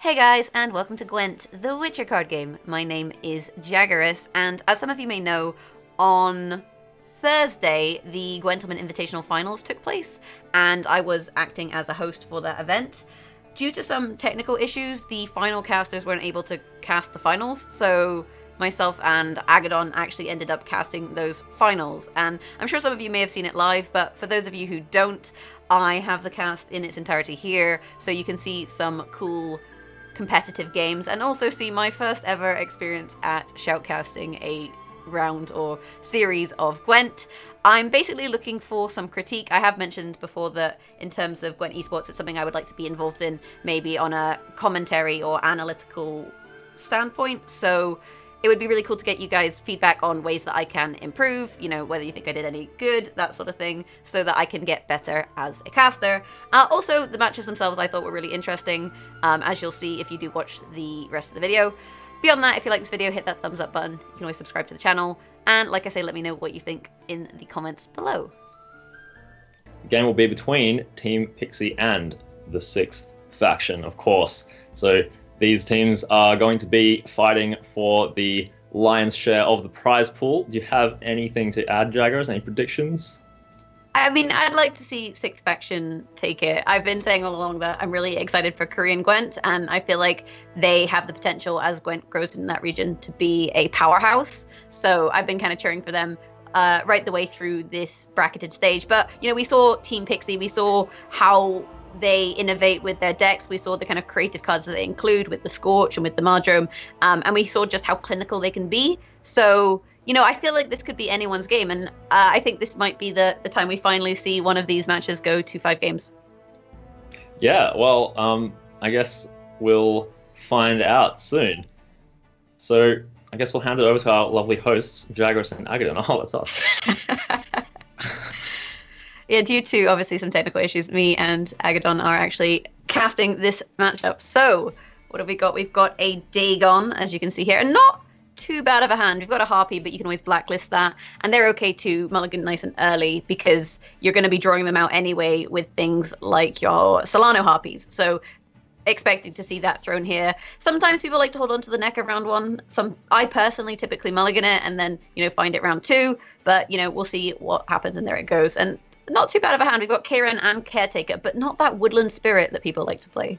Hey guys, and welcome to Gwent, the Witcher card game. My name is Jaggerous, and as some of you may know, on Thursday, the Gwentlemen Invitational Finals took place, and I was acting as a host for that event. Due to some technical issues, the final casters weren't able to cast the finals, so myself and Aggedon actually ended up casting those finals. And I'm sure some of you may have seen it live, but for those of you who don't, I have the cast in its entirety here, so you can see some cool competitive games and also see my first ever experience at shoutcasting a round or series of Gwent. I'm basically looking for some critique. I have mentioned before that in terms of Gwent esports, it's something I would like to be involved in, maybe on a commentary or analytical standpoint. So it would be really cool to get you guys feedback on ways that I can improve, you know, whether you think I did any good, that sort of thing, so that I can get better as a caster. Also, the matches themselves I thought were really interesting, as you'll see if you do watch the rest of the video. Beyond that, if you like this video, hit that thumbs up button. You can always subscribe to the channel. And like I say, let me know what you think in the comments below. The game will be between Team Pixie and the 6th faction, of course. So these teams are going to be fighting for the lion's share of the prize pool. Do you have anything to add, Jaggerous? Any predictions? I mean, I'd like to see 6th faction take it. I've been saying all along that I'm really excited for Korean Gwent, and I feel like they have the potential, as Gwent grows in that region, to be a powerhouse. So I've been kind of cheering for them right the way through this bracketed stage. But, you know, we saw Team Pixie, we saw how they innovate with their decks. We saw the kind of creative cards that they include with the Scorch and with the Mardrome, and we saw just how clinical they can be. So, you know, I feel like this could be anyone's game, and I think this might be the time we finally see one of these matches go to 5 games. Yeah, well, I guess we'll find out soon. So I guess we'll hand it over to our lovely hosts, Jaggerous and Aggedon. Oh, that's us. Yeah, due to obviously some technical issues, me and Aggedon are actually casting this matchup. So, what have we got? We've got a Dagon, as you can see here, and not too bad of a hand. We've got a Harpy, but you can always blacklist that, and they're okay to mulligan nice and early because you're going to be drawing them out anyway with things like your Solano Harpies. So, expecting to see that thrown here. Sometimes people like to hold on to the neck of round 1. I personally typically mulligan it and then, you know, find it round 2, but, you know, we'll see what happens, and there it goes. And not too bad of a hand. We've got Karen and Caretaker, but not that Woodland Spirit that people like to play.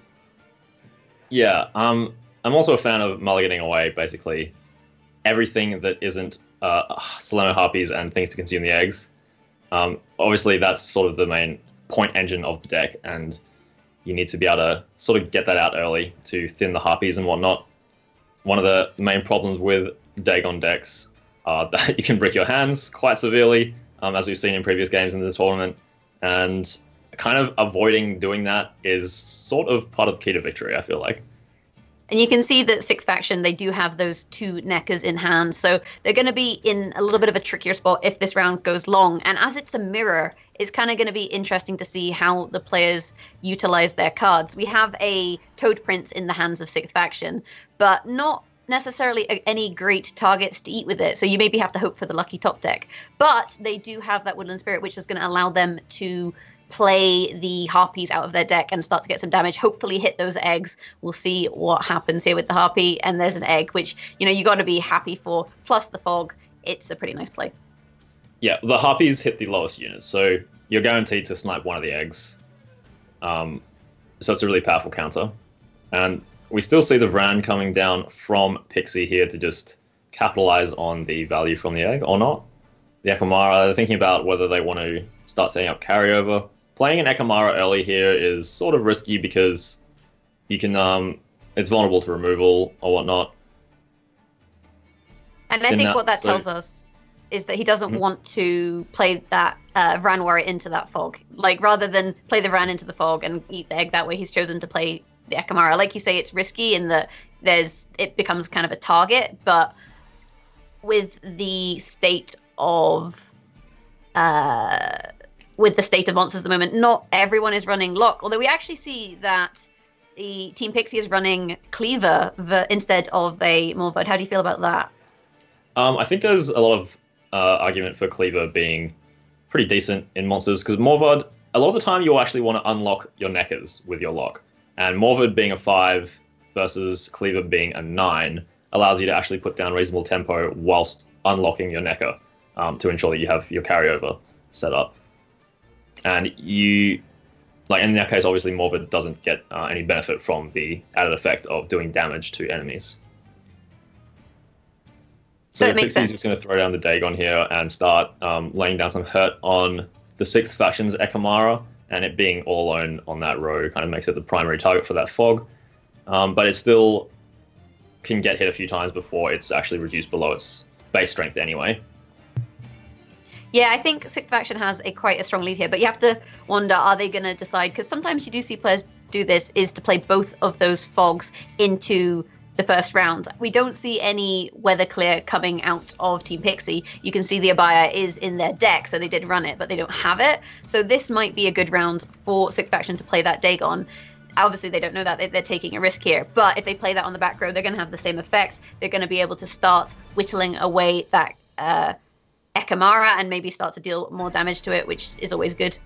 Yeah, I'm also a fan of mulliganing away, basically, everything that isn't Solano Harpies and things to consume the eggs. Obviously, that's sort of the main point engine of the deck, and you need to be able to sort of get that out early to thin the Harpies and whatnot. One of the main problems with Dagon decks are that you can brick your hands quite severely, as we've seen in previous games in the tournament, and kind of avoiding doing that is sort of part of the key to victory, I feel like. And you can see that 6th faction, they do have those 2 neckers in hand, so they're going to be in a little bit of a trickier spot if this round goes long. And as it's a mirror, it's kind of going to be interesting to see how the players utilize their cards. We have a Toad Prince in the hands of 6th faction, but not necessarily any great targets to eat with it, so you maybe have to hope for the lucky top deck. But they do have that Woodland Spirit, which is going to allow them to play the Harpies out of their deck and start to get some damage, hopefully hit those eggs. We'll see what happens here with the Harpy, and there's an egg, which, you know, you got to be happy for, plus the fog. It's a pretty nice play. Yeah, the Harpies hit the lowest units, so you're guaranteed to snipe one of the eggs. So it's a really powerful counter. And we still see the Vran coming down from Pixie here to just capitalize on the value from the egg, or not. The Ekamara, they're thinking about whether they want to start setting up carryover. Playing an Ekamara early here is sort of risky because you can, it's vulnerable to removal or whatnot. And I think what that tells us is that he doesn't want to play that Vran warrior into that fog. Like, rather than play the Vran into the fog and eat the egg that way, he's chosen to play the Ekamara. Like you say, it's risky in that it becomes kind of a target, but with the state of monsters at the moment, not everyone is running Lock, although we actually see that the Team Pixie is running Cleaver instead of a Morvod. How do you feel about that? I think there's a lot of argument for Cleaver being pretty decent in monsters, because Morvod, a lot of the time you'll actually want to unlock your Neckers with your Lock. And Morvod being a 5 versus Cleaver being a 9 allows you to actually put down reasonable tempo whilst unlocking your Necker to ensure that you have your carryover set up. And you, like in that case, obviously Morbid doesn't get any benefit from the added effect of doing damage to enemies. So Pixie's just going to throw down the Dagon here and start laying down some hurt on the 6th faction's Ekamara, and it being all alone on that row kind of makes it the primary target for that fog. But it still can get hit a few times before it's actually reduced below its base strength anyway. Yeah, I think 6th faction has quite a strong lead here, but you have to wonder, are they going to decide? Because sometimes you do see players do this, is to play both of those fogs into the first round. We don't see any Weather Clear coming out of Team Pixie. You can see the Abaya is in their deck, so they did run it, but they don't have it. So this might be a good round for 6th faction to play that Dagon. Obviously, they don't know that. They're taking a risk here. But if they play that on the back row, they're going to have the same effect. They're going to be able to start whittling away that Ekamara and maybe start to deal more damage to it, which is always good.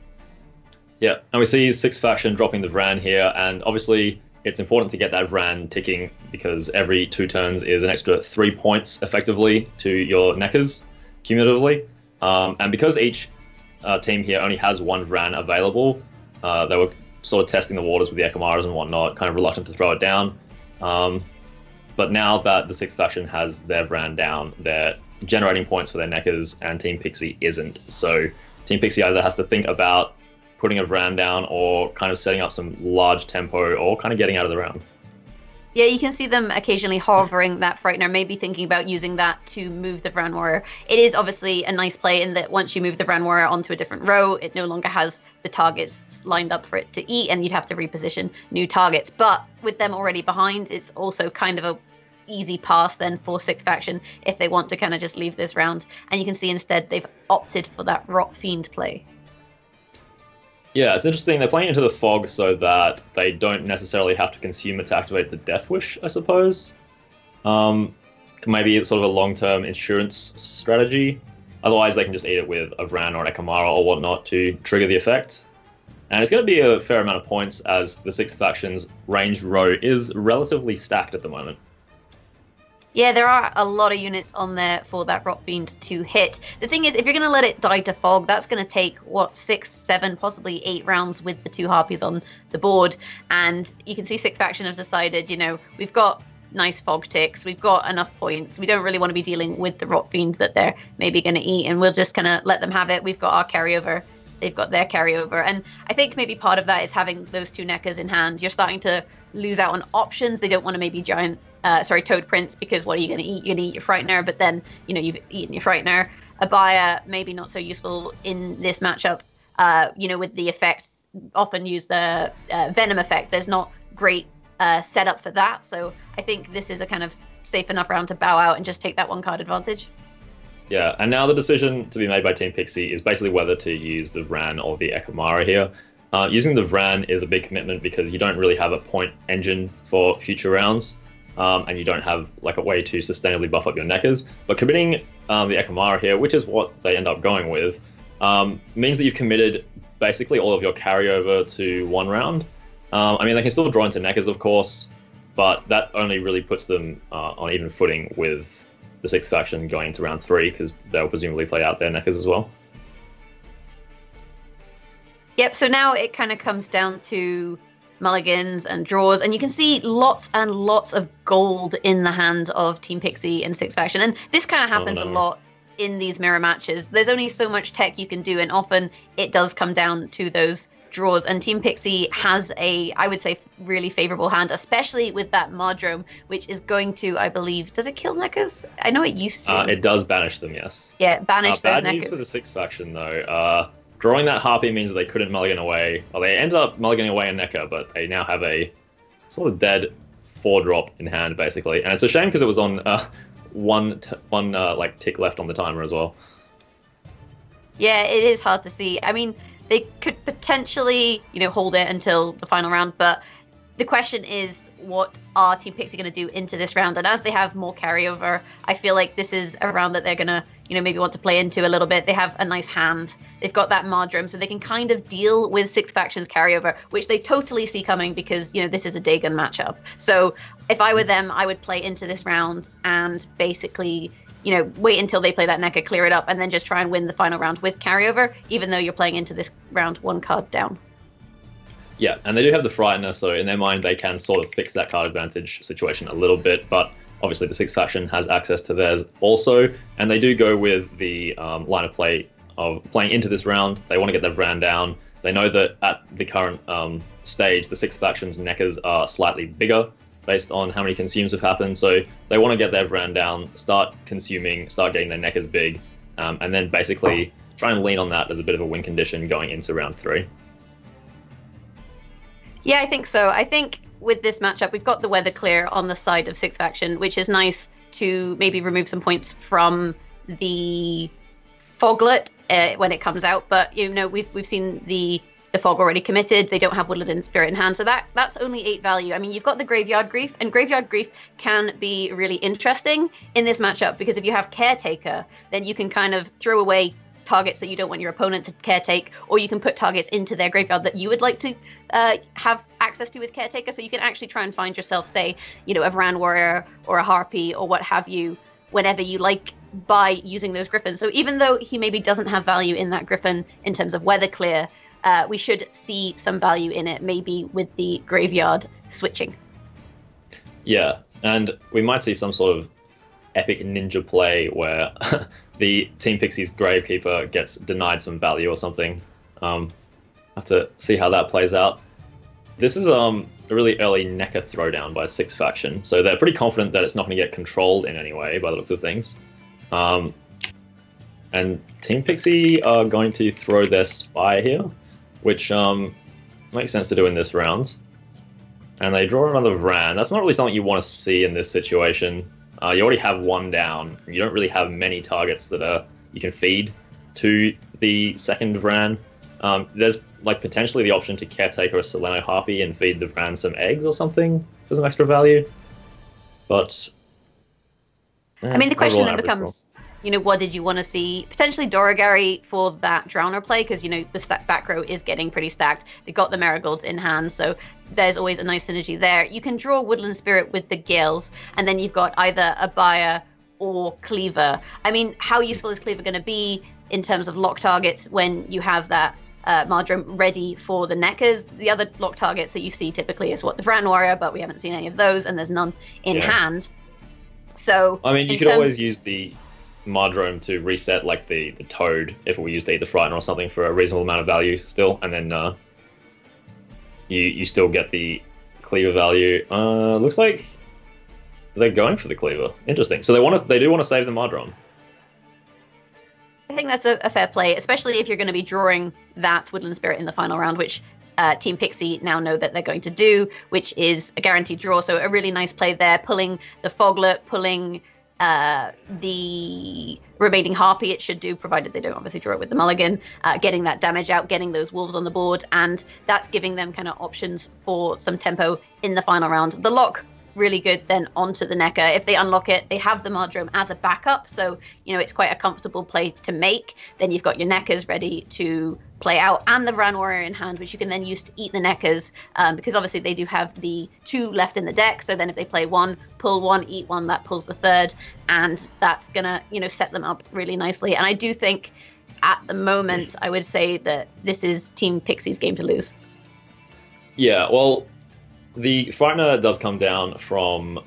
Yeah, and we see 6th faction dropping the Vran here, and obviously it's important to get that Vran ticking because every 2 turns is an extra 3 points effectively to your Neckers cumulatively. And because each team here only has 1 Vran available, they were sort of testing the waters with the Ekamaras and whatnot, kind of reluctant to throw it down. But now that the 6th faction has their Vran down, they're generating points for their Neckers, and Team Pixie isn't. So Team Pixie either has to think about putting a Vran down or kind of setting up some large tempo or kind of getting out of the round. Yeah, you can see them occasionally hovering that Frightener, maybe thinking about using that to move the Vran Warrior. It is obviously a nice play in that once you move the Vran Warrior onto a different row, it no longer has the targets lined up for it to eat, and you'd have to reposition new targets. But with them already behind, it's also kind of a easy pass then for 6th faction if they want to kind of just leave this round. And you can see instead they've opted for that Rot Fiend play. Yeah, it's interesting. They're playing into the fog so that they don't necessarily have to consume it to activate the Death Wish, I suppose. Maybe it's sort of a long-term insurance strategy. Otherwise, they can just eat it with a Vran or an Ekamara or whatnot to trigger the effect. And it's going to be a fair amount of points as the 6th faction's ranged row is relatively stacked at the moment. Yeah, there are a lot of units on there for that Rot Fiend to hit. The thing is, if you're going to let it die to fog, that's going to take, 6, 7, possibly 8 rounds with the 2 Harpies on the board. And you can see 6th faction has decided, we've got nice fog ticks, we've got enough points, we don't really want to be dealing with the Rot Fiend that they're maybe going to eat, and we'll just kind of let them have it. We've got our carryover, they've got their carryover. And I think maybe part of that is having those 2 Neckers in hand. You're starting to lose out on options. They don't want to maybe Toad Prince, because what are you going to eat? You're going to eat your Frightener, but then, you've eaten your Frightener. Abaya, maybe not so useful in this matchup, with the effects. Often use the Venom effect. There's not great setup for that, so I think this is a kind of safe enough round to bow out and just take that 1 card advantage. Yeah, and now the decision to be made by Team Pixie is basically whether to use the Vran or the Ekamara here. Using the Vran is a big commitment because you don't really have a point engine for future rounds. And you don't have a way to sustainably buff up your Neckers. But committing the Ekamara here, which is what they end up going with, means that you've committed basically all of your carryover to 1 round. They can still draw into Neckers, of course, but that only really puts them on even footing with the 6th faction going into round 3, because they'll presumably play out their Neckers as well. Yep, so now it kind of comes down to mulligans and draws, and you can see lots and lots of gold in the hand of Team Pixie and 6th faction, and this kind of happens a lot in these mirror matches. There's only so much tech you can do, and often it does come down to those draws, and Team Pixie has I would say, really favorable hand, especially with that Mardrome, which is going to, I believe, does it kill Neckers? I know it used to. It does banish them, yes. Yeah, banish those Neckers. Bad news for the 6th faction, though. Drawing that Harpy means that they couldn't mulligan away. Well, they ended up mulliganing away a Necker, but they now have a sort of dead 4-drop in hand, basically. And it's a shame because it was on one tick left on the timer as well. Yeah, it is hard to see. They could potentially, hold it until the final round, but the question is, what are Team Pixie going to do into this round? And as they have more carryover, I feel like this is a round that they're going to, maybe want to play into a little bit. They have a nice hand. They've got that Mardrome, so they can kind of deal with Sixth Faction's carryover, which they totally see coming because, this is a Dagon matchup. So if I were them, I would play into this round and basically, wait until they play that NECA, clear it up, and then just try and win the final round with carryover, even though you're playing into this round 1 card down. Yeah, and they do have the Frightener, so in their mind they can sort of fix that card advantage situation a little bit, but obviously the Sixth Faction has access to theirs also, and they do go with the line of play of playing into this round. They want to get their Vran down. They know that at the current stage, the Sixth Faction's NECAs are slightly bigger based on how many consumes have happened, so they want to get their Vran down, start consuming, start getting their NECAs big, and then basically try and lean on that as a bit of a win condition going into round 3. Yeah, I think so. I think with this matchup, we've got the weather clear on the side of Sixth Faction, which is nice to maybe remove some points from the Foglet when it comes out. But we've seen the fog already committed. They don't have Woodland Spirit in hand, so that's only 8 value. I mean, you've got the Graveyard Grief, and Graveyard Grief can be really interesting in this matchup because if you have Caretaker, then you can kind of throw away targets that you don't want your opponent to caretake, or you can put targets into their graveyard that you would like to have access to with Caretaker. So you can actually try and find yourself, say, a Vran Warrior or a Harpy or what have you, whenever you like, by using those Griffins. So even though he maybe doesn't have value in that Griffin in terms of weather clear, we should see some value in it, maybe with the graveyard switching. Yeah, and we might see some sort of epic ninja play where the Team Pixie's Gravekeeper gets denied some value or something. Have to see how that plays out. This is a really early NECA throwdown by Sixth Faction, so they're pretty confident that it's not going to get controlled in any way by the looks of things. And Team Pixie are going to throw their Spy here, which makes sense to do in this round. And they draw another Vran. That's not really something you want to see in this situation. You already have 1 down. You don't really have many targets that you can feed to the second Vran. There's potentially the option to Caretaker a Soleno Harpy and feed the Vran some eggs or something for some extra value. But I mean, the question then becomes, what did you want to see? Potentially Doragari for that Drowner play, because, the back row is getting pretty stacked. They've got the Marigolds in hand, so there's always a nice synergy there. You can draw Woodland Spirit with the Gales, and then you've got either a Buyer or Cleaver. I mean, how useful is Cleaver going to be in terms of lock targets when you have that Mardrome ready for the NECAs? The other lock targets that you see typically is the Vran Warrior, but we haven't seen any of those, and there's none in hand. So I mean, you could always use the Mardrome to reset the Toad if we used either Frightener or something for a reasonable amount of value still, and then you still get the Cleaver value. Looks like they're going for the Cleaver. Interesting. So they do want to save the Mardrome. I think that's a fair play, especially if you're going to be drawing that Woodland Spirit in the final round, which Team Pixie now know that they're going to do, which is a guaranteed draw. So a really nice play there, pulling the Foglet, pulling the remaining Harpy, it should do, provided they don't obviously draw it with the Mulligan, getting that damage out, getting those Wolves on the board, and that's giving them kind of options for some tempo in the final round. The lock, really good then onto the NECA. If they unlock it, they have the Mardrome as a backup, so it's quite a comfortable play to make. Then you've got your NECAs ready to play out, and the Vran Warrior in hand, which you can then use to eat the NECAs, because obviously they do have the 2 left in the deck, so then if they play 1, pull 1, eat 1, that pulls the 3rd, and that's gonna set them up really nicely. And I do think at the moment I would say that this is Team Pixie's game to lose. Yeah, well, the Frightener does come down from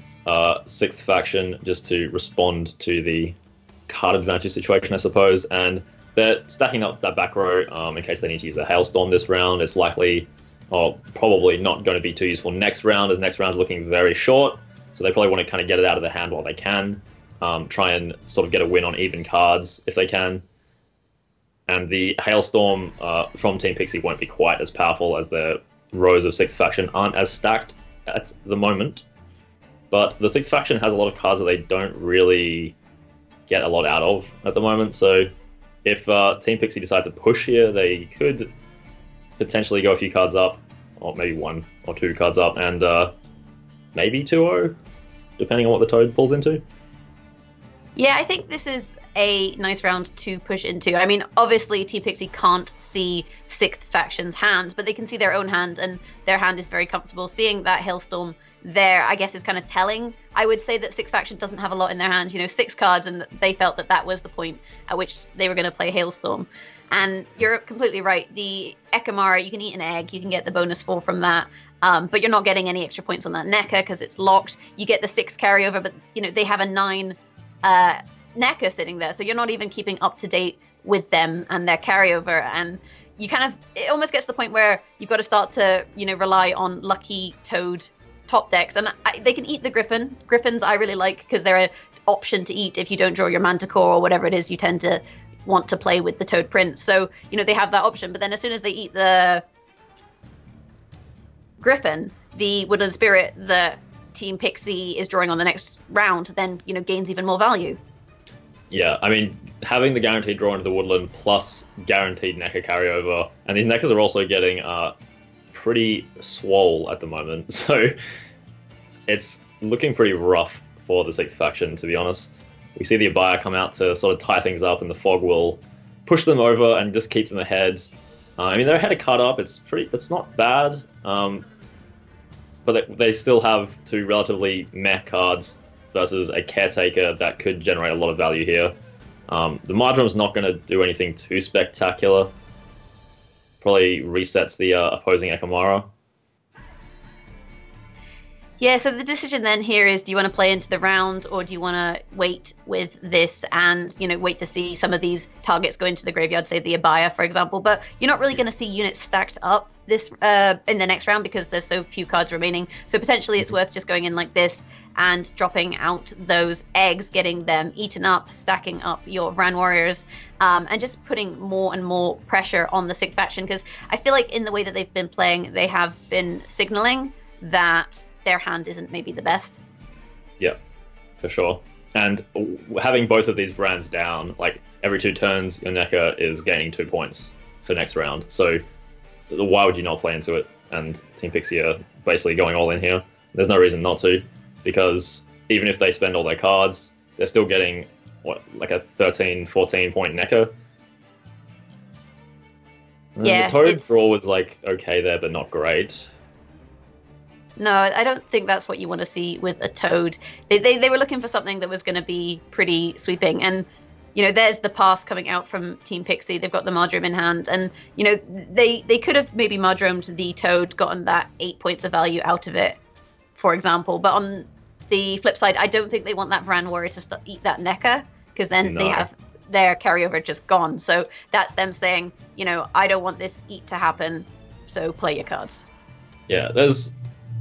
Sixth Faction just to respond to the card advantage situation, I suppose, and they're stacking up that back row in case they need to use the Hailstorm this round. It's likely, or probably not going to be too useful next round, as next round's looking very short, so they probably want to kind of get it out of their hand while they can, try and sort of get a win on even cards if they can. And the Hailstorm from Team Pixie won't be quite as powerful, as the rows of Sixth Faction aren't as stacked at the moment, but the Sixth Faction has a lot of cards that they don't really get a lot out of at the moment, so if Team Pixie decide to push here, they could potentially go a few cards up, or maybe 1 or 2 cards up, and maybe 2-0, depending on what the Toad pulls into. Yeah, I think this is a nice round to push into. I mean, obviously, Team Pixie can't see Sixth Faction's hand, but they can see their own hand, and their hand is very comfortable. Seeing that Hailstorm there, I guess, is kind of telling. I would say that Sixth Faction doesn't have a lot in their hand, 6 cards, and they felt that that was the point at which they were going to play Hailstorm. And you're completely right. The Ekamara, you can eat an egg, you can get the bonus 4 from that. But you're not getting any extra points on that NECA because it's locked. You get the 6 carryover, but they have a 9 NECA sitting there, so you're not even keeping up to date with them and their carryover. And you it almost gets to the point where you've got to start to rely on lucky Toad top decks. And they can eat the Griffin. Griffins I really like because they're an option to eat if you don't draw your Manticore or whatever it is you tend to want to play with the Toad Prince. So they have that option. But then as soon as they eat the Griffin, the Woodland Spirit, the Team Pixie is drawing on the next round, then gains even more value. Yeah, I mean, having the guaranteed draw into the Woodland plus guaranteed NECA carryover, and these NECAs are also getting pretty swole at the moment, so it's looking pretty rough for the Sixth Faction, to be honest. We see the Abaya come out to sort of tie things up, and the Fog will push them over and just keep them ahead. I mean, they're ahead of cut up. It's not bad. But they still have 2 relatively meh cards versus a Caretaker that could generate a lot of value here. The Mardrum's not going to do anything too spectacular. Probably resets the opposing Ekamara. Yeah, so the decision then here is, do you want to play into the round, or do you want to wait with this and, wait to see some of these targets go into the graveyard, say the Abaya, for example. But you're not really going to see units stacked up this in the next round because there's so few cards remaining. So potentially it's worth just going in like this and dropping out those eggs, getting them eaten up, stacking up your Vran Warriors, and just putting more and more pressure on the Sixth Faction. Because I feel like in the way that they've been playing, they have been signaling that their hand isn't maybe the best. Yeah, for sure. And having both of these Vrans down, like every 2 turns, your NECA is gaining 2 points for next round. So why would you not play into it? And Team Pixie are basically going all in here. There's no reason not to, because even if they spend all their cards, they're still getting, like a 13, 14 point NECA. Yeah, the Toad draw was okay there, but not great. No, I don't think that's what you want to see with a Toad. They were looking for something that was going to be pretty sweeping. And, there's the pass coming out from Team Pixie. They've got the Mardrum in hand. And, they could have maybe Mardrumed the Toad, gotten that 8 points of value out of it, for example. But on the flip side, I don't think they want that Vran Warrior to eat that NECA, because then they have their carryover just gone. So that's them saying, I don't want this eat to happen, so play your cards. Yeah, there's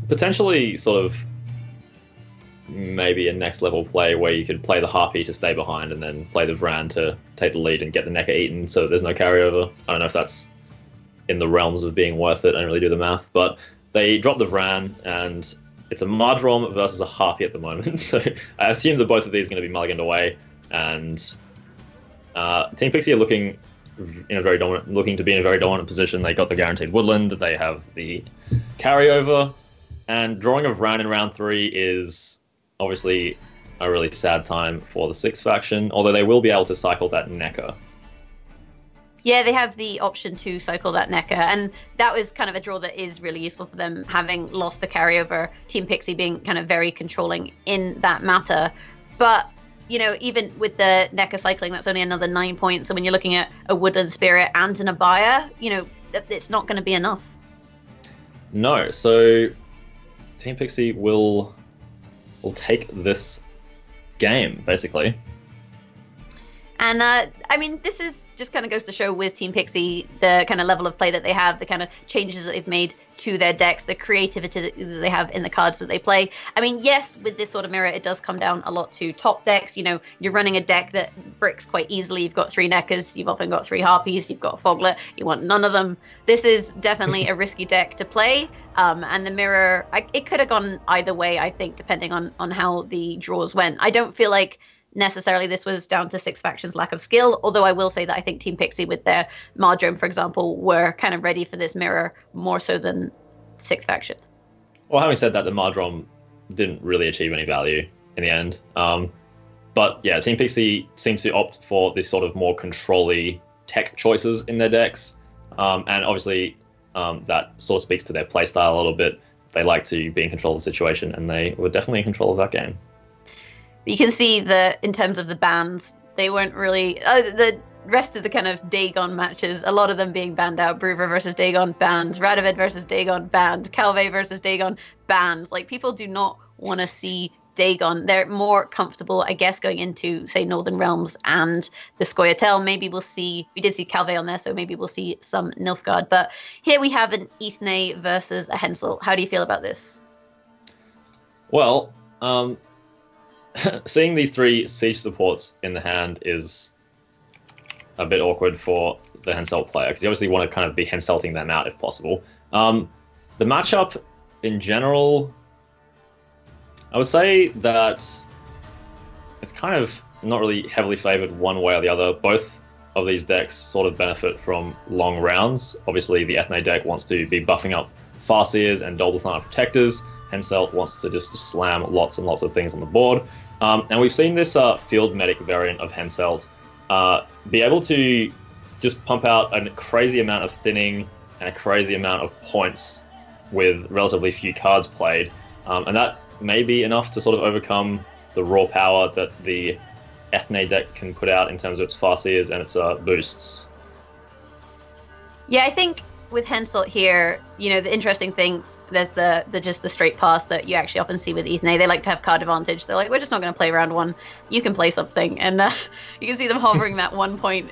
potentially sort of maybe a next level play where you could play the Harpy to stay behind and then play the Vran to take the lead and get the NECA eaten so that there's no carryover. I don't know if that's in the realms of being worth it. I don't really do the math, but they drop the Vran and it's a Mardrom versus a Harpy at the moment. So I assume that both of these are going to be mulliganed away, and Team Pixie are looking to be in a very dominant position. They got the guaranteed Woodland, they have the carryover. And drawing a Vran in round 3 is obviously a really sad time for the Sixth Faction, although they will be able to cycle that NECA. Yeah, they have the option to cycle that NECA, and that was kind of a draw that is really useful for them, having lost the carryover, Team Pixie being kind of very controlling in that matter. But, even with the NECA cycling, that's only another 9 points, and when you're looking at a Woodland Spirit and an Abaya, it's not going to be enough. No, so Team Pixie will take this game, basically. And, this is just kind of goes to show with Team Pixie the kind of level of play that they have, the kind of changes that they've made to their decks, the creativity that they have in the cards that they play. Yes, with this sort of mirror, it does come down a lot to top decks. You're running a deck that bricks quite easily. You've got 3 NECAs, you've often got 3 Harpies, you've got a Foglet, you want none of them. This is definitely a risky deck to play. And the mirror, it could have gone either way, I think, depending on how the draws went. I don't feel like necessarily this was down to Sixth Faction's lack of skill, although I will say that I think Team Pixie with their Mardrum, for example, were kind of ready for this mirror more so than sixth faction. Well, having said that, the Mardrom didn't really achieve any value in the end. But yeah, Team Pixie seems to opt for this sort of more control-y tech choices in their decks. And obviously, that sort of speaks to their playstyle a little bit. They like to be in control of the situation, and they were definitely in control of that game. You can see that in terms of the bans, they weren't really... the rest of the kind of Dagon matches, a lot of them being banned out. Brewer versus Dagon, banned. Radovid versus Dagon, banned. Calvé versus Dagon, banned. Like, people do not want to see Dagon. They're more comfortable, I guess, going into, say, Northern Realms and the Scoia'tael. Maybe we'll see... We did see Calvé on there, so maybe we'll see some Nilfgaard. But here we have an Ithne versus a Hensel. How do you feel about this? Well, seeing these 3 siege supports in the hand is a bit awkward for the Henselt player, because you obviously want to kind of be Henselting them out if possible. The matchup in general, I would say that it's kind of not really heavily favored one way or the other. Both of these decks sort of benefit from long rounds. Obviously, the Ethne deck wants to be buffing up Farseers and Dolbethana Protectors. Henselt wants to just slam lots and lots of things on the board. And we've seen this field medic variant of Henselt be able to just pump out a crazy amount of thinning and a crazy amount of points with relatively few cards played. And that may be enough to sort of overcome the raw power that the Ethne deck can put out in terms of its Farseers and its boosts. Yeah, I think with Henselt here, you know, the interesting thing, there's the just the straight pass that you actually often see with Ethne. They like to have card advantage. They're like, we're just not going to play round 1. You can play something, and you can see them hovering that 1 point,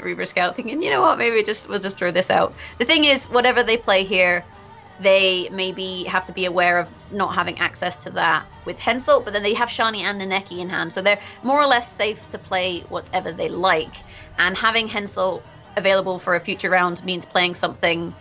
Reaver Scout, thinking, you know what, maybe we'll just throw this out. The thing is, whatever they play here, they maybe have to be aware of not having access to that with Henselt, but then they have Shani and Naneki in hand, so they're more or less safe to play whatever they like. And having Henselt available for a future round means playing something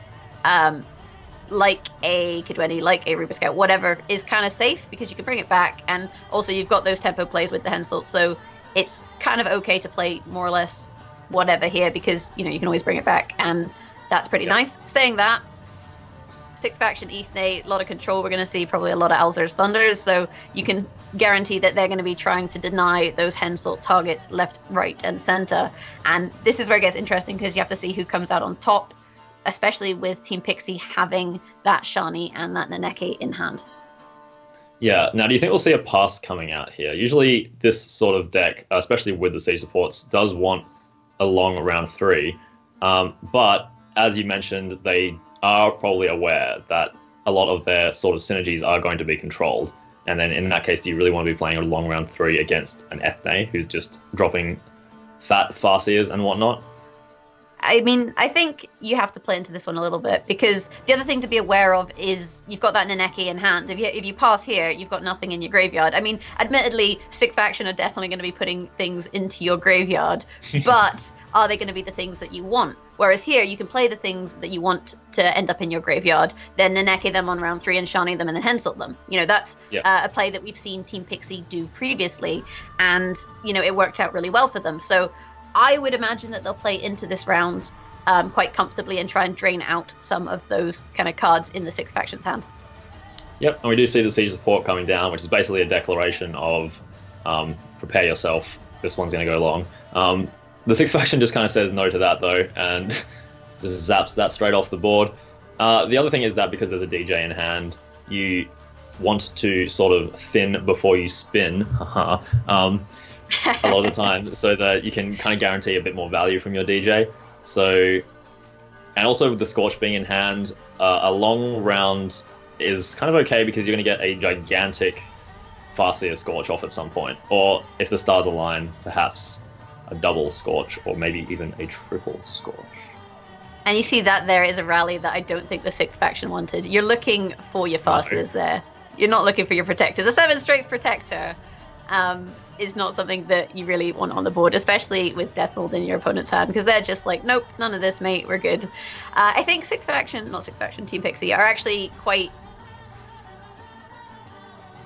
like a Kidweni, like a Reaver Scout, whatever, is kind of safe because you can bring it back, and also you've got those tempo plays with the Henselt, so it's kind of okay to play more or less whatever here because, you know, you can always bring it back, and that's pretty nice. Saying that, 6th faction Ethne, a lot of control. We're going to see probably a lot of Alzur's Thunders, so you can guarantee that they're going to be trying to deny those Henselt targets left, right, and center. And this is where it gets interesting because you have to see who comes out on top, especially with Team Pixie having that Shani and that Naneki in hand. Yeah, now do you think we'll see a pass coming out here? Usually this sort of deck, especially with the siege supports, does want a long round 3. But as you mentioned, they are probably aware that a lot of their sort of synergies are going to be controlled. And then in that case, do you really want to be playing a long round 3 against an Ethne who's just dropping fat Farseers and whatnot? I mean, I think you have to play into this one a little bit, because the other thing to be aware of is you've got that Naneki in hand. If you pass here, you've got nothing in your graveyard. I mean, admittedly, 6th faction are definitely going to be putting things into your graveyard, but are they going to be the things that you want? Whereas here, you can play the things that you want to end up in your graveyard, then Naneki them on round 3 and Shani them and then Henselt them. You know, that's a play that we've seen Team Pixie do previously, and, you know, it worked out really well for them. So I would imagine that they'll play into this round quite comfortably and try and drain out some of those kind of cards in the 6th faction's hand. Yep, and we do see the siege support coming down, which is basically a declaration of prepare yourself, this one's going to go long. The 6th faction just kind of says no to that, though, and just zaps that straight off the board. The other thing is that because there's a DJ in hand, you want to sort of thin before you spin. A lot of the time, so that you can kind of guarantee a bit more value from your DJ. So, and also with the Scorch being in hand, a long round is kind of okay because you're going to get a gigantic Farseer Scorch off at some point, or if the stars align, perhaps a double Scorch, or maybe even a triple Scorch. And you see that there is a rally that I don't think the 6th faction wanted. You're looking for your Farseers there. You're not looking for your Protectors. A 7 strength Protector is not something that you really want on the board, especially with Deathmold in your opponent's hand, because they're just like, nope, none of this, mate, we're good. I think 6th faction, not 6th faction, Team Pixie are actually quite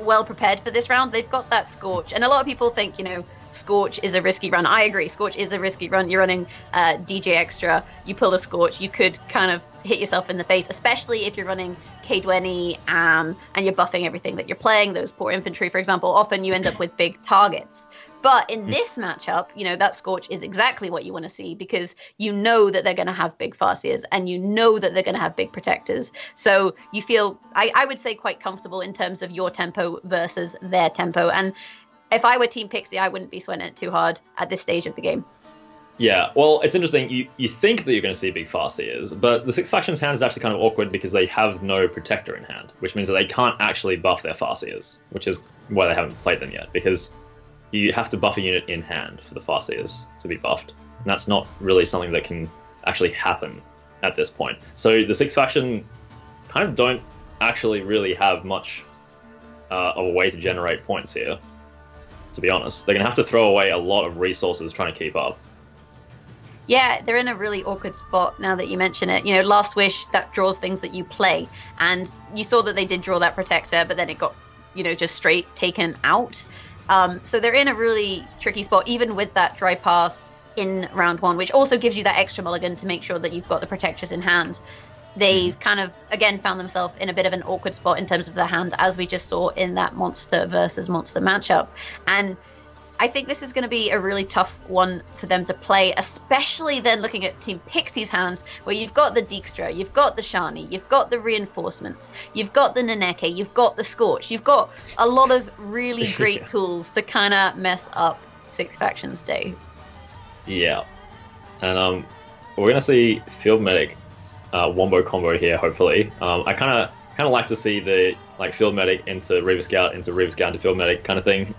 well prepared for this round. They've got that Scorch, and a lot of people think, you know, Scorch is a risky run. I agree, Scorch is a risky run. You're running DJ extra, you pull a Scorch, you could kind of hit yourself in the face, especially if you're running K20 and you're buffing everything that you're playing. Those poor infantry, for example, often you end up with big targets. But in this matchup, you know, that Scorch is exactly what you want to see, because you know that they're going to have big Farseers and you know that they're going to have big Protectors. So you feel, I would say, quite comfortable in terms of your tempo versus their tempo. And if I were Team Pixie, I wouldn't be sweating it too hard at this stage of the game. Yeah, well, it's interesting. You think that you're going to see big Farseers, but the Six Factions hand is actually kind of awkward because they have no Protector in hand, which means that they can't actually buff their Farseers, which is why they haven't played them yet, because you have to buff a unit in hand for the Farseers to be buffed. And that's not really something that can actually happen at this point. So the Six Faction kind of don't actually really have much of a way to generate points here, to be honest. They're going to have to throw away a lot of resources trying to keep up. Yeah, they're in a really awkward spot now that you mention it. You know, Last Wish, that draws things that you play. And you saw that they did draw that Protector, but then it got, you know, just straight taken out. So they're in a really tricky spot, even with that dry pass in round one, which also gives you that extra mulligan to make sure that you've got the Protectors in hand. They've kind of, again, found themselves in a bit of an awkward spot in terms of their hand, as we just saw in that monster versus monster matchup. And I think this is going to be a really tough one for them to play, especially then looking at Team Pixie's hands, where you've got the Dijkstra, you've got the Shani, you've got the Reinforcements, you've got the Naneke, you've got the Scorch, you've got a lot of really great tools to kind of mess up Six Factions Day. Yeah, and we're going to see Field Medic wombo combo here, hopefully. I kind of like to see the Field Medic into Reaver Scout into Field Medic kind of thing.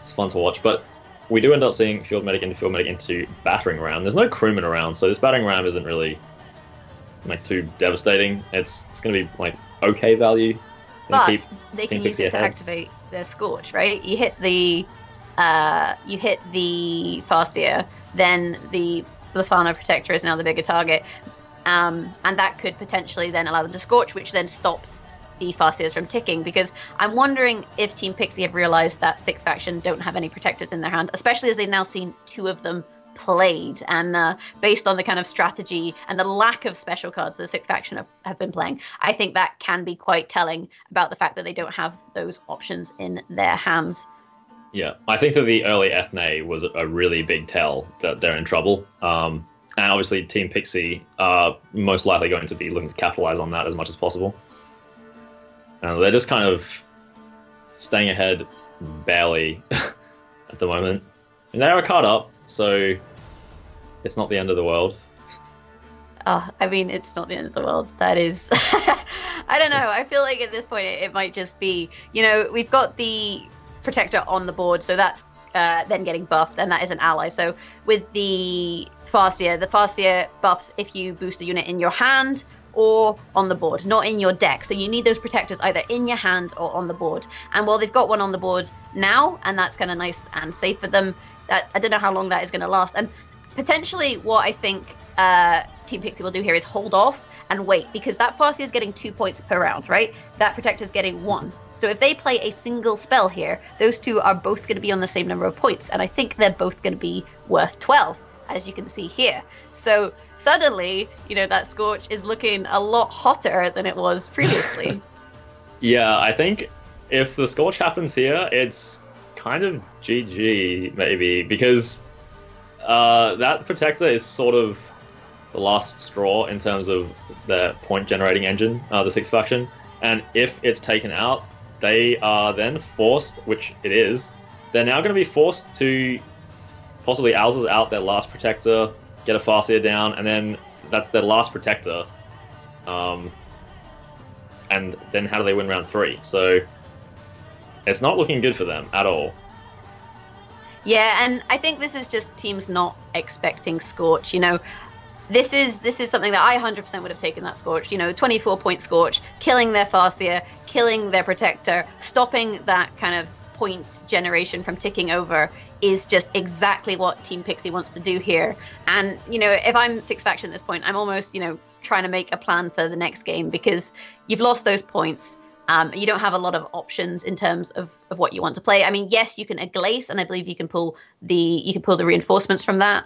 It's fun to watch, but we do end up seeing Field Medic into Battering Ram. There's no crewman around, so this Battering Ram isn't really too devastating. It's going to be okay value. But they can use it to activate their Scorch, right? You hit the Farseer, then the Lefano Protector is now the bigger target, and that could potentially then allow them to Scorch, which then stops the Farseers from ticking, because I'm wondering if Team Pixie have realized that Sixth Faction don't have any Protectors in their hand, especially as they've now seen two of them played, and based on the kind of strategy and the lack of special cards the Sixth Faction have been playing, I think that can be quite telling about the fact that they don't have those options in their hands. Yeah, I think that the early Ethne was a really big tell that they're in trouble. And obviously Team Pixie are most likely going to be looking to capitalize on that as much as possible. And they're just kind of staying ahead barely at the moment. And they are a card up, so it's not the end of the world. I mean, it's not the end of the world. That is... I don't know. I feel like at this point it might just be... You know, we've got the Protector on the board, so that's then getting buffed, and that is an ally. So with the Farseer buffs if you boost a unit in your hand or on the board, not in your deck. So you need those Protectors either in your hand or on the board. And while they've got one on the board now, and that's kind of nice and safe for them, I don't know how long that is going to last. And potentially what I think Team Pixie will do here is hold off and wait, because that Farseer is getting 2 points per round, right? That Protector is getting 1. So if they play a single spell here, those two are both going to be on the same number of points. And I think they're both going to be worth 12, as you can see here. So suddenly, you know, that Scorch is looking a lot hotter than it was previously. Yeah, I think if the Scorch happens here, it's kind of GG, maybe, because that Protector is sort of the last straw in terms of the point-generating engine, the Sixth Faction. And if it's taken out, they are then forced, which it is, they're now going to be forced to possibly Alzas out their last Protector, get a Farseer down, and then that's their last Protector. And then how do they win round 3? So it's not looking good for them at all. Yeah, and I think this is just teams not expecting Scorch. You know, this is something that I 100% would have taken that Scorch. You know, 24-point Scorch, killing their Farseer, killing their Protector, stopping that kind of point generation from ticking over is just exactly what Team Pixie wants to do here. And, you know, if I'm Sixth Faction at this point, I'm almost, you know, trying to make a plan for the next game, because you've lost those points. You don't have a lot of options in terms of what you want to play. I mean, yes, you can Glace, and I believe you can pull the reinforcements from that.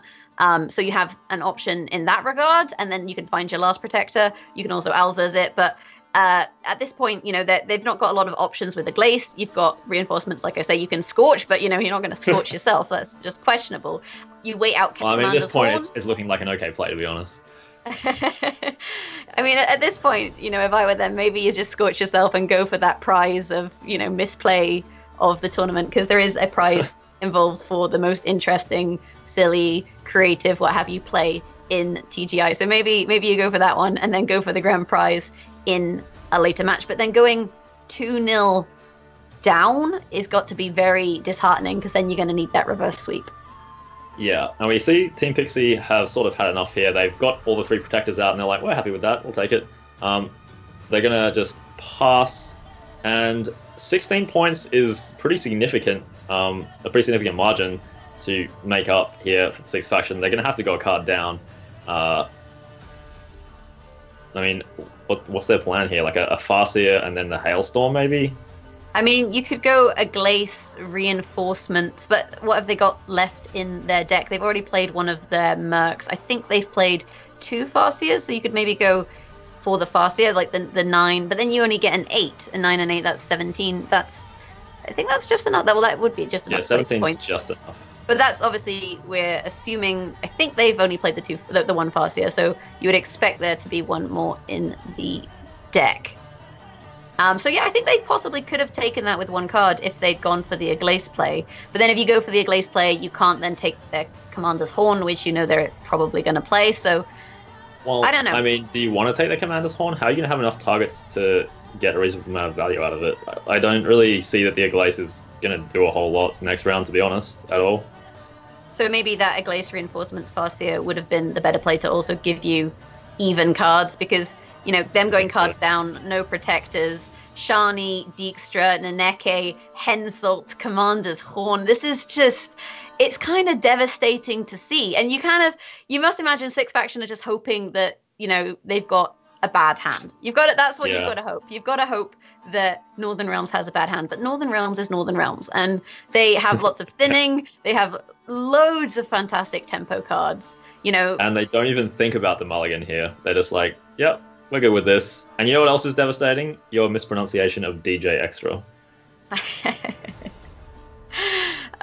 So you have an option in that regard, and then you can find your last protector. You can also Alzur's it, but at this point, they've not got a lot of options with the Glace. You've got reinforcements, like I say, you can Scorch, but you're not going to Scorch yourself. That's just questionable. You wait out. Well, I mean, at this point, it's looking like an okay play, to be honest. I mean, at this point, if I were them, maybe you just Scorch yourself and go for that prize of, misplay of the tournament, because there is a prize involved for the most interesting, silly, creative, what have you, play in TGI. So maybe you go for that one and then go for the grand prize in a later match. But then going 2-0 down is got to be very disheartening, because then you're going to need that reverse sweep. Yeah, and we see Team Pixie have sort of had enough here. They've got all the 3 protectors out, and they're like, we're happy with that, we'll take it. They're going to just pass, and 16 points is pretty significant, a pretty significant margin to make up here for the 6th faction. They're going to have to go a card down. I mean, what's their plan here? Like a Farseer and then the Hailstorm, maybe? I mean, you could go a Glace, reinforcements, but what have they got left in their deck? They've already played one of their Mercs. I think they've played 2 Farseers, so you could maybe go for the Farseer, like the 9, but then you only get an 8. A 9 and 8, that's 17. I think that's just enough. Well, that would be just enough. Yeah, 17 is just enough. But that's obviously, we're assuming, I think they've only played the 1 Farseer, so you would expect there to be 1 more in the deck. So yeah, I think they possibly could have taken that with 1 card if they'd gone for the Aglace play. But then if you go for the Aglace play, you can't then take their Commander's Horn, which they're probably going to play. So, well, I don't know. I mean, do you want to take the Commander's Horn? How are you going to have enough targets to get a reasonable amount of value out of it? I don't really see that the Aglace is going to do a whole lot next round, to be honest, at all. So maybe that Aglace Reinforcements Farseer would have been the better play to also give you even cards, because them going cards down, no protectors, Shani, Dijkstra, Naneke, Henselt, Commander's Horn. This is just, it's kind of devastating to see. And you must imagine 6th faction are just hoping that, they've got a bad hand. That's what you've got to hope. You've got to hope that Northern Realms has a bad hand, but Northern Realms is Northern Realms, and they have lots of thinning. They have loads of fantastic tempo cards, And they don't even think about the mulligan here. They're just like, yep, we're good with this. And you know what else is devastating? Your mispronunciation of DJ Extra.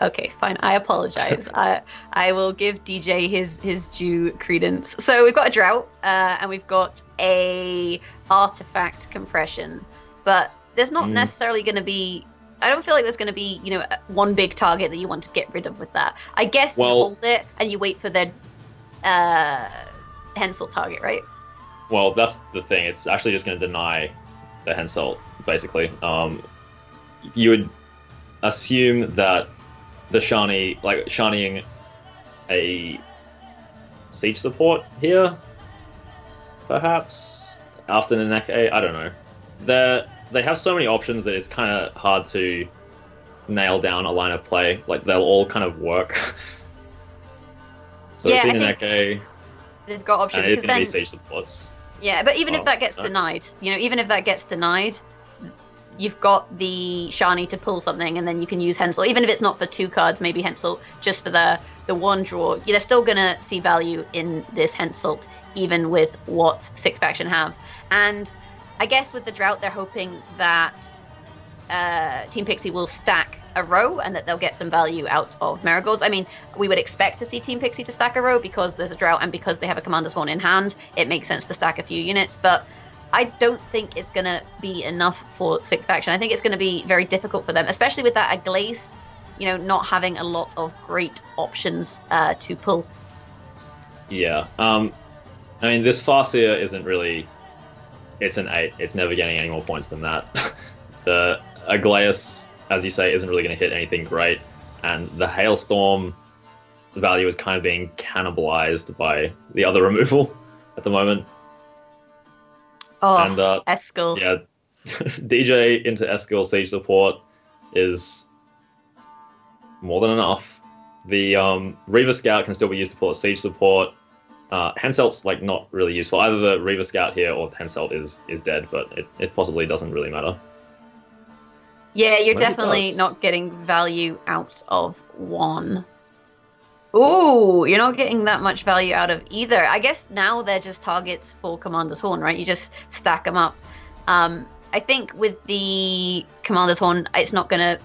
Okay, fine. I apologize. I will give DJ his due credence. So we've got a Drought, and we've got a Artifact Compression, but there's not necessarily going to be. I don't feel like there's going to be, one big target that you want to get rid of with that. I guess you hold it and you wait for their Henselt target, right? Well, that's the thing. It's actually just going to deny the Henselt, basically. You would assume that the Shaniing a siege support here, perhaps, after Naneke, I don't know. They have so many options that it's kind of hard to nail down a line of play. Like, they'll all kind of work. So yeah, Naneke, they've got options. and it is going to be siege supports. Yeah, but even if that gets denied, you've got the Shani to pull something, and then you can use Henselt. Even if it's not for 2 cards, maybe Henselt just for the 1 draw. They're still going to see value in this Henselt, even with what 6th faction have. And I guess with the Drought, they're hoping that Team Pixie will stack a row and that they'll get some value out of Marigolds. I mean, we would expect to see Team Pixie to stack a row because there's a Drought and because they have a Commander's Horn in hand. It makes sense to stack a few units, but I don't think it's going to be enough for 6th faction. I think it's going to be very difficult for them, especially with that Aglace, not having a lot of great options to pull. Yeah. I mean, this Farseer isn't really... It's an 8. It's never getting any more points than that. The Aglaeus, as you say, isn't really going to hit anything great. And the Hailstorm value is kind of being cannibalized by the other removal at the moment. Oh, and, Eskel. Yeah, DJ into Eskel siege support is more than enough. The Reaver Scout can still be used to pull a siege support. Henselt's not really useful. Either the Reaver Scout here or Henselt is dead, but it possibly doesn't really matter. Yeah, you're definitely not getting value out of 1. Ooh, you're not getting that much value out of either. I guess now they're just targets for Commander's Horn, right? You just stack them up. I think with the Commander's Horn, it's not gonna.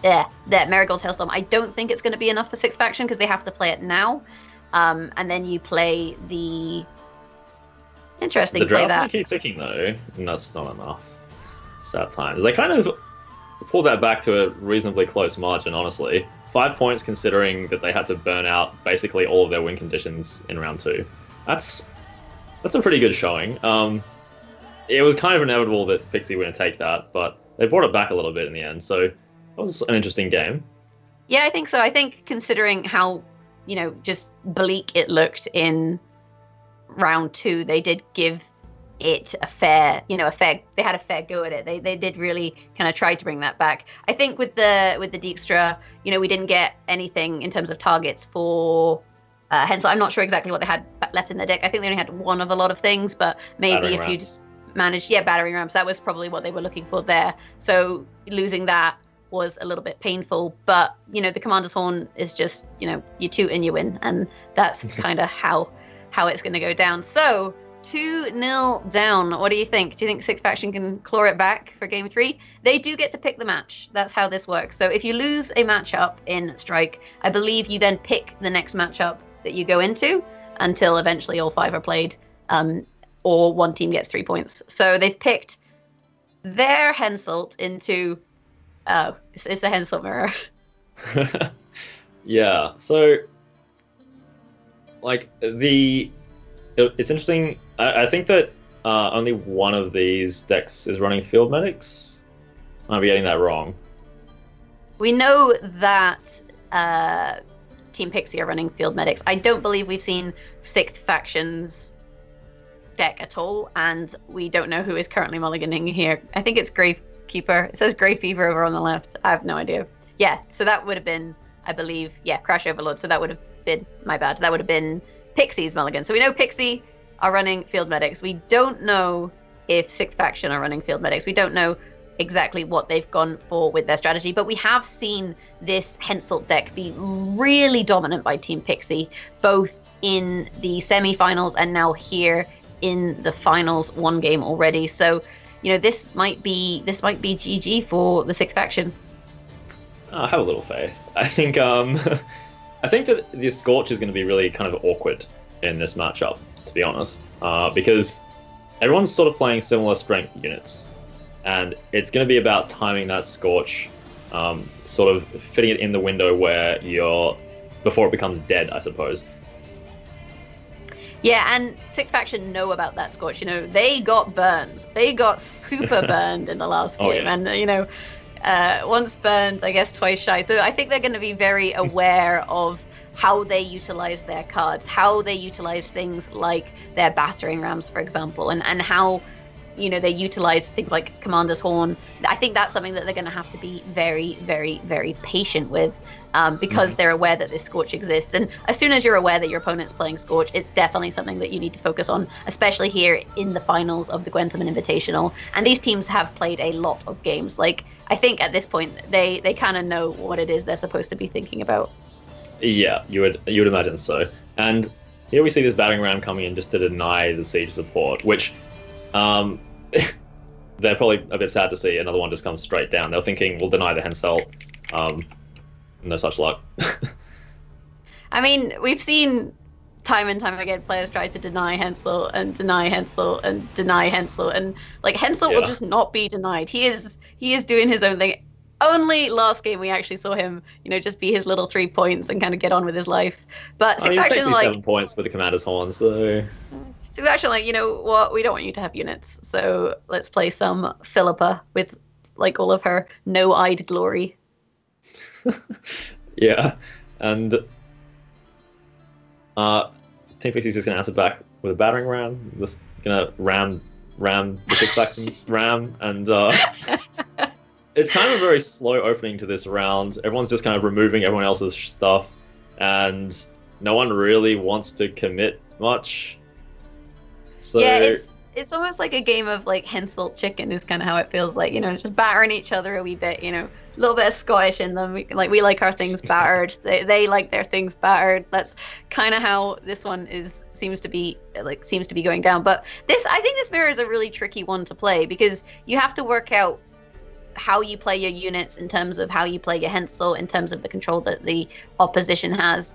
That Marigold's Hailstorm. I don't think it's going to be enough for sixth faction because they have to play it now, and then you play the. Interesting. The play draft's that. gonna keep ticking though, and that's not enough. Sad times. They kind of pulled that back to a reasonably close margin, honestly. 5 points considering that they had to burn out basically all of their win conditions in round 2. That's a pretty good showing. It was kind of inevitable that Pixie were going to take that, but they brought it back a little bit in the end, so that was an interesting game. Yeah, I think so. I think considering how, just bleak it looked in round 2, they did give it a fair, they had a fair go at it. They did really kind of try to bring that back. I think with the Dijkstra, we didn't get anything in terms of targets for Hensel. I'm not sure exactly what they had left in the deck. I think they only had one of a lot of things, but maybe Battering if rams. you just managed, battering rams, that was probably what they were looking for there. So losing that was a little bit painful, but the Commander's Horn is just, you toot and you win, and that's kind of how it's going to go down. So 2-0 down. What do you think? Do you think sixth faction can claw it back for game 3? They do get to pick the match. That's how this works. So if you lose a matchup in Strike, I believe you then pick the next matchup that you go into until eventually all 5 are played, or one team gets 3 points. So they've picked their Henselt into... Oh, it's a Henselt mirror. Yeah, so... It's interesting. I think that only one of these decks is running Field Medics. I might be getting that wrong. We know that Team Pixie are running Field Medics. I don't believe we've seen sixth faction's deck at all, and we don't know who is currently mulliganing here. I think it's Gravekeeper. It says Grave Fever over on the left. I have no idea. Yeah, so that would have been, I believe, Crash Overlord. So that would have been, my bad, that would have been Pixie's mulligan. So we know Pixie are running Field Medics. We don't know if sixth faction are running Field Medics. We don't know exactly what they've gone for with their strategy, but we have seen this Henselt deck be really dominant by Team Pixie, both in the semi-finals and now here in the finals, one game already. So, this might be GG for the sixth faction. I have a little faith. I think I think that the Scorch is going to be really kind of awkward in this matchup, to be honest, because everyone's sort of playing similar strength units, and it's going to be about timing that Scorch, sort of fitting it in the window where before it becomes dead, I suppose. Yeah, and sixth faction know about that Scorch. They got burned. They got super burned in the last game, Oh, yeah. and once burned, I guess twice shy. So I think they're going to be very aware of how they utilize their cards, how they utilize things like their battering rams, for example, and how they utilize things like Commander's Horn. I think that's something that they're going to have to be very, very, very patient with, because they're aware that this Scorch exists. And as soon as you're aware that your opponent's playing Scorch, it's definitely something that you need to focus on, especially here in the finals of the Gwentlemen Invitational. And these teams have played a lot of games. I think at this point, they kind of know what it is they're supposed to be thinking about. Yeah, you would imagine so. And here we see this battering ram coming in just to deny the siege support, which they're probably a bit sad to see. Another one just comes straight down. They're thinking, we'll deny the Henselt. No such luck. I mean, we've seen time and time again players try to deny Henselt and deny Henselt and deny Henselt, and Henselt will just not be denied. He is doing his own thing. Only last game we actually saw him, just be his little 3 points and kind of get on with his life. But six faction 7 points with the Commander's Horn, so six faction what, we don't want you to have units, so let's play some Philippa with all of her no-eyed glory. Yeah, and Team Pixie's just gonna answer back with a battering ram. Just gonna ram the six factions ram, and it's kind of a very slow opening to this round. Everyone's just kind of removing everyone else's stuff, and no one really wants to commit much. So yeah, it's almost like a game of like hen salt chicken is kind of how it feels like, just battering each other a wee bit, a little bit of Scottish in them. We like our things battered. They like their things battered. That's kind of how this one seems to be going down. But I think this mirror is a really tricky one to play because you have to work out how you play your units in terms of how you play your Hensel, in terms of the control that the opposition has.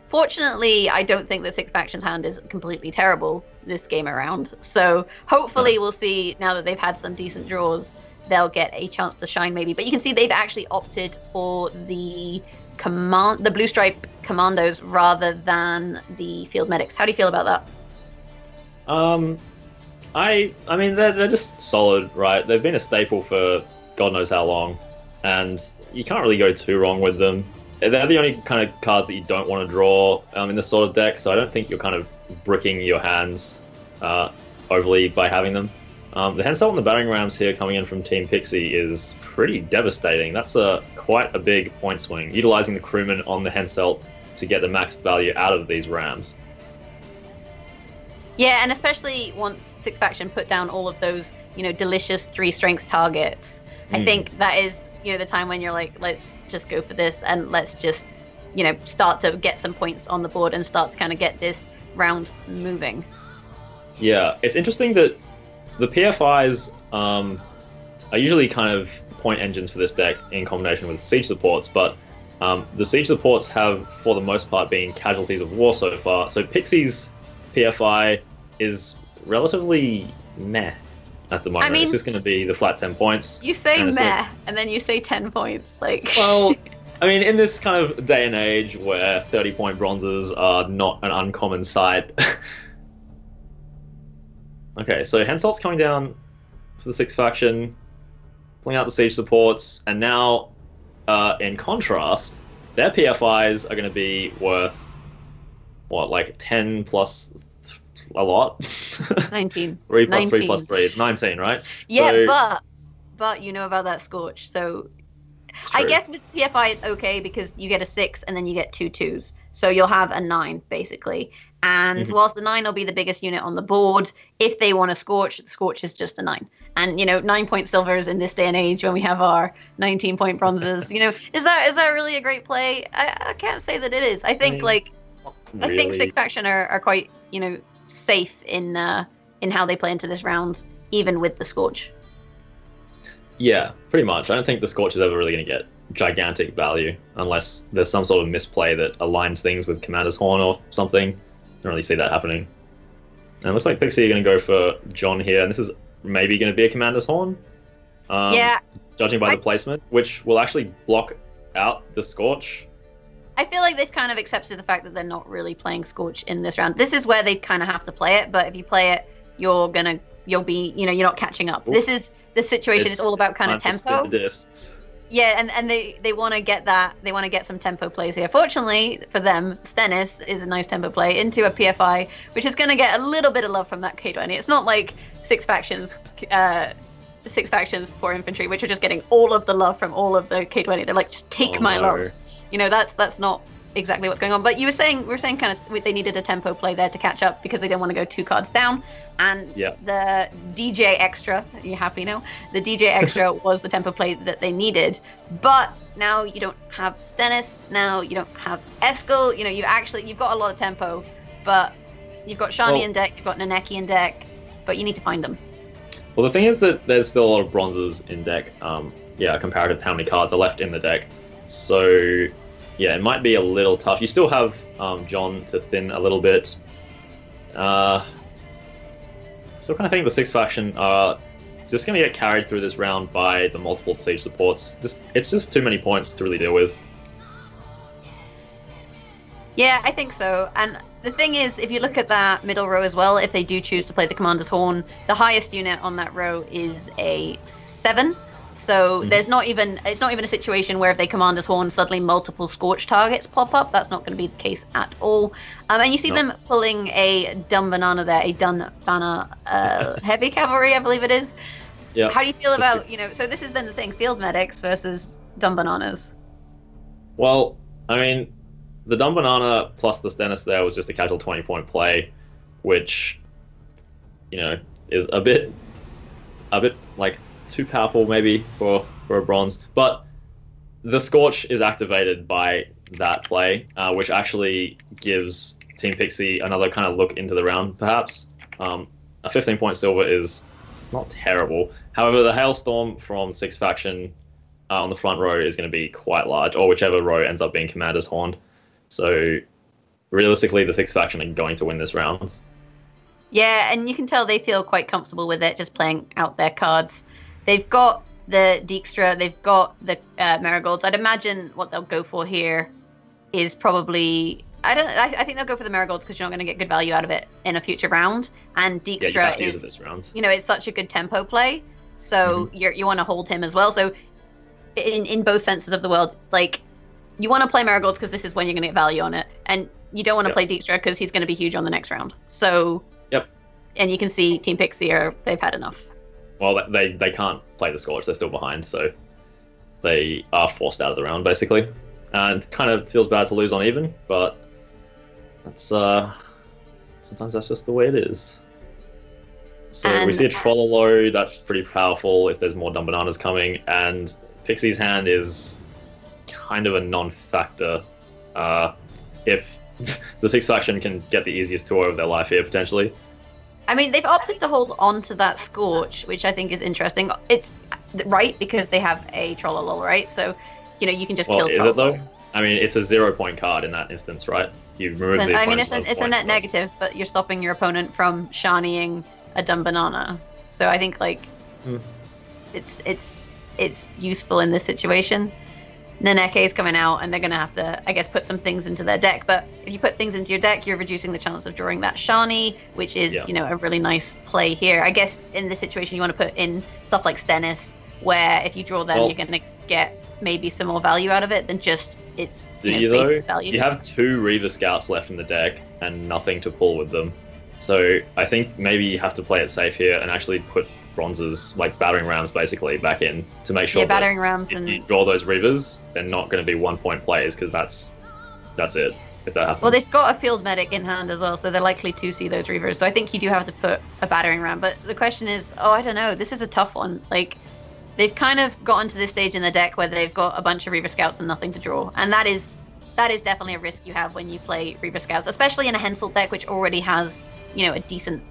Fortunately, I don't think the Six Factions hand is completely terrible this game around. So hopefully we'll see, now that they've had some decent draws, they'll get a chance to shine maybe. But you can see they've actually opted for the Blue Stripe Commandos rather than the Field Medics. How do you feel about that? I mean, they're just solid, right? They've been a staple for God knows how long, and you can't really go too wrong with them. They're the only kind of cards that you don't want to draw in this sort of deck, so I don't think you're kind of bricking your hands overly by having them. The Hensel and the Battering Rams here coming in from Team Pixie is pretty devastating. That's quite a big point swing, utilizing the crewman on the Hensel to get the max value out of these Rams. Yeah, and especially once Six Faction put down all of those, delicious 3-strength targets. I think that is, the time when you're like, let's just go for this and let's just, start to get some points on the board and start to kind of get this round moving. Yeah, it's interesting that the PFIs are usually kind of point engines for this deck in combination with siege supports, but the siege supports have, for the most part, been casualties of war so far. So Pixie's PFI is relatively meh at the moment. I mean, it's just going to be the flat 10 points. You say meh, and then you say 10 points. Well, I mean, in this kind of day and age where 30-point bronzes are not an uncommon sight. Okay, so Henselt's coming down for the Six Faction, pulling out the siege supports, and now, in contrast, their PFIs are going to be worth, what, like 10 plus a lot? 19. 3 plus 3 plus 3, 19, right? Yeah, so, but you know about that Scorch, so I guess with PFI it's okay because you get a 6 and then you get 2 2s. So you'll have a 9, basically. And whilst the 9 will be the biggest unit on the board, if they want a Scorch, the Scorch is just a 9. And, 9-point silvers in this day and age when we have our 19-point bronzes, is that really a great play? I can't say that it is. I think, really. I think Six Faction are quite, safe in how they play into this round, even with the Scorch. Yeah, pretty much. I don't think the Scorch is ever really going to get gigantic value unless there's some sort of misplay that aligns things with Commander's Horn or something. I don't really see that happening. And it looks like Pixie are going to go for John here, and this is maybe going to be a Commander's Horn. Yeah. Judging by the placement, which will actually block out the Scorch. I feel like they've kind of accepted the fact that they're not really playing Scorch in this round. This is where they kind of have to play it, but if you play it, you'll be, you're not catching up. Ooh. This is the situation. It's all about kind of tempo. Yeah, and they want to get that. They want to get some tempo plays here. Fortunately for them, Stennis is a nice tempo play into a PFI, which is going to get a little bit of love from that K20. It's not like Six Factions for infantry, which are just getting all of the love from all of the K20. They're like, just take my love. That's not exactly what's going on. But we were saying kind of they needed a tempo play there to catch up because they didn't want to go 2 cards down. And the DJ Extra, you happy now? The DJ Extra was the tempo play that they needed. But now you don't have Stennis. Now you don't have Eskel. You've got a lot of tempo, but you've got Shani in deck, you've got Naneki in deck, but you need to find them. Well, the thing is that there's still a lot of bronzes in deck. Comparative to how many cards are left in the deck. So, yeah, it might be a little tough. You still have John to thin a little bit. Still kind of think the Six Faction are just going to get carried through this round by the multiple siege supports. It's just too many points to really deal with. Yeah, I think so. And the thing is, if you look at that middle row as well, if they do choose to play the Commander's Horn, the highest unit on that row is a 7. So it's not even a situation where if they Commander's Horn, suddenly multiple Scorch targets pop up. That's not going to be the case at all. And you see them pulling a Dun Banana there, a Dun Banana heavy cavalry, I believe it is. Yeah. How do you feel about, so this is then the thing, field medics versus Dun Bananas? Well, I mean, the Dun Banana plus the Stennis there was just a casual 20-point play, which, is a bit like too powerful maybe for a bronze. But the Scorch is activated by that play, which actually gives Team Pixie another kind of look into the round, perhaps. A 15-point silver is not terrible. However, the Hailstorm from Sixth Faction on the front row is going to be quite large, or whichever row ends up being Commander's Horn. So realistically, the Sixth Faction are going to win this round. Yeah, and you can tell they feel quite comfortable with it, just playing out their cards. They've got the Dijkstra, they've got the Marigolds. I'd imagine what they'll go for here is probably... I think they'll go for the Marigolds because you're not going to get good value out of it in a future round. And Dijkstra is, this round. It's such a good tempo play. So you want to hold him as well. So in both senses of the world, like, you want to play Marigolds because this is when you're going to get value on it. And you don't want to play Dijkstra because he's going to be huge on the next round. So... Yep. And you can see Team Pixie they've had enough. Well, they can't play the Scorch. They're still behind, so they are forced out of the round, basically. And it kind of feels bad to lose on even, but that's sometimes that's just the way it is. So we see a Trollolo, that's pretty powerful if there's more dumb bananas coming, and Pixie's hand is kind of a non-factor if the Sixth Faction can get the easiest tour of their life here, potentially. I mean, they've opted to hold on to that Scorch, which I think is interesting. It's right because they have a Trollolo, right? So, you can just kill Trollolo. Is it though? I mean, it's a 0-point card in that instance, right? You remove the it's a net negative, but you're stopping your opponent from shinying a dumb banana. So I think it's useful in this situation. Naneke is coming out, and they're going to have to, I guess, put some things into their deck. But if you put things into your deck, you're reducing the chance of drawing that shiny, which is, a really nice play here. I guess in this situation, you want to put in stuff like Stennis, where if you draw them, you're going to get maybe some more value out of it than just its base value. You have 2 Reaver Scouts left in the deck and nothing to pull with them. So I think maybe you have to play it safe here and actually put bronzes, like battering rams, basically back in to make sure battering rams, if you draw those Reavers, they're not going to be 1-point plays, because that's it if that happens. Well, they've got a field medic in hand as well, so they're likely to see those Reavers. So I think you do have to put a battering ram. But the question is, I don't know, this is a tough one. Like, they've kind of gotten to this stage in the deck where they've got a bunch of Reaver Scouts and nothing to draw, and that is definitely a risk you have when you play Reaver Scouts, especially in a Hensel deck, which already has a decent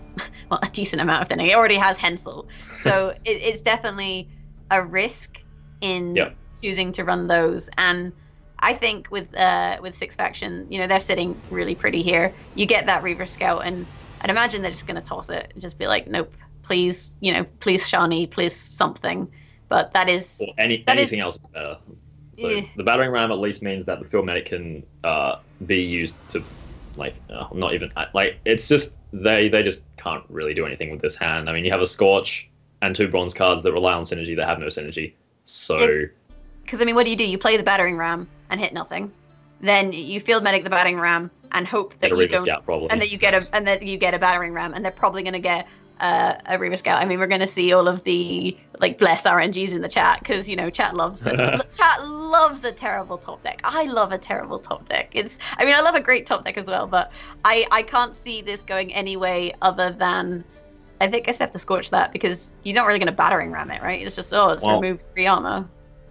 amount of thinning. It already has Hensel, so it's definitely a risk in choosing to run those. And I think with Sixth Faction, they're sitting really pretty here. You get that Reaver Scout, and I'd imagine they're just going to toss it and just be like, nope, please, please shiny, please something. But that is anything else is better. So the battering ram at least means that the field medic can be used to, not even it's just they just can't really do anything with this hand. I mean, you have a Scorch and 2 bronze cards that rely on synergy that have no synergy. So because what do? You play the battering ram and hit nothing, then you field medic the battering ram and hope that you don't, and that you get a battering ram, and they're probably going to get a Reaver Scout. I mean, we're going to see all of the bless RNGs in the chat, because chat loves it. Chat loves a terrible top deck. I love a terrible top deck. I love a great top deck as well, but I can't see this going any way other than, I think I set the Scorch that, because you're not really going to battering ram it, right? It's just remove 3 armor.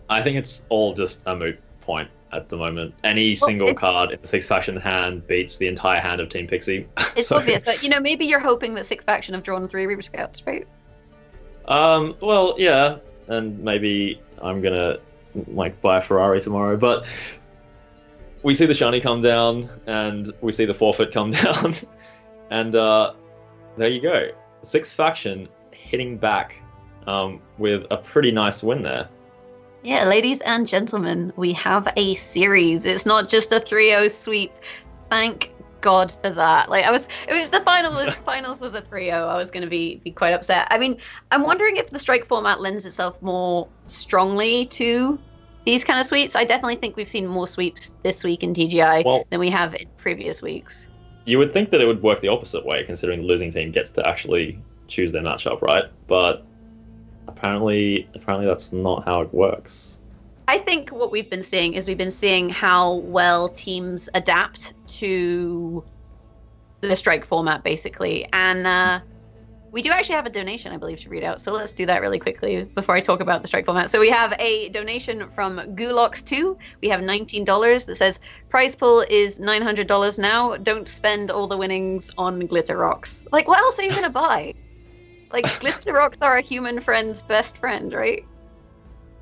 I think it's all just a moot point at the moment. Any single card in the Sixth Faction hand beats the entire hand of Team Pixie. It's obvious, but maybe you're hoping that Sixth Faction have drawn 3 Reaver Scouts, right? Well, yeah, and maybe I'm gonna buy a Ferrari tomorrow, but we see the shiny come down, and we see the forfeit come down, and there you go. Sixth Faction hitting back with a pretty nice win there. Yeah, ladies and gentlemen, we have a series. It's not just a 3-0 sweep. Thank God for that. The finals was a 3-0. I was going to be quite upset. I mean, I'm wondering if the strike format lends itself more strongly to these kind of sweeps. I definitely think we've seen more sweeps this week in TGI than we have in previous weeks. You would think that it would work the opposite way, considering the losing team gets to actually choose their matchup, right? But apparently that's not how it works. I think what we've been seeing is how well teams adapt to the strike format, basically. And We do actually have a donation, I believe, to read out. So let's do that really quickly before I talk about the strike format. So we have a donation from Gulox2. We have $19 that says, prize pool is $900 now. Don't spend all the winnings on glitter rocks. Like, what else are you going to buy? Like, glitter rocks are a human friend's best friend, right?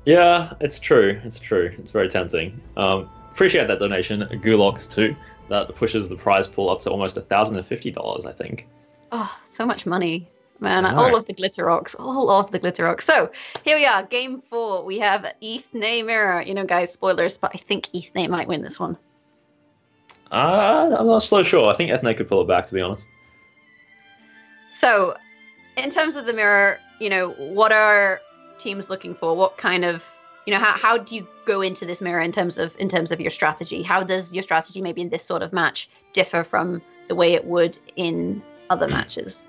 Yeah, it's true. It's true. It's very tempting. Appreciate that donation, Gulox2. That pushes the prize pool up to almost $1,050, I think. Oh, so much money. Man, all of the glitter rocks. All of the glitter rocks. So, here we are, game 4. We have Ethne Mirror. You know, guys, spoilers, but I think Ethne might win this one. I'm not so sure. I think Ethne could pull it back, to be honest. So, in terms of the mirror, you know, what are teams looking for? What kind of, you know, how do you go into this mirror in terms of your strategy? How does your strategy maybe in this sort of match differ from the way it would in other matches?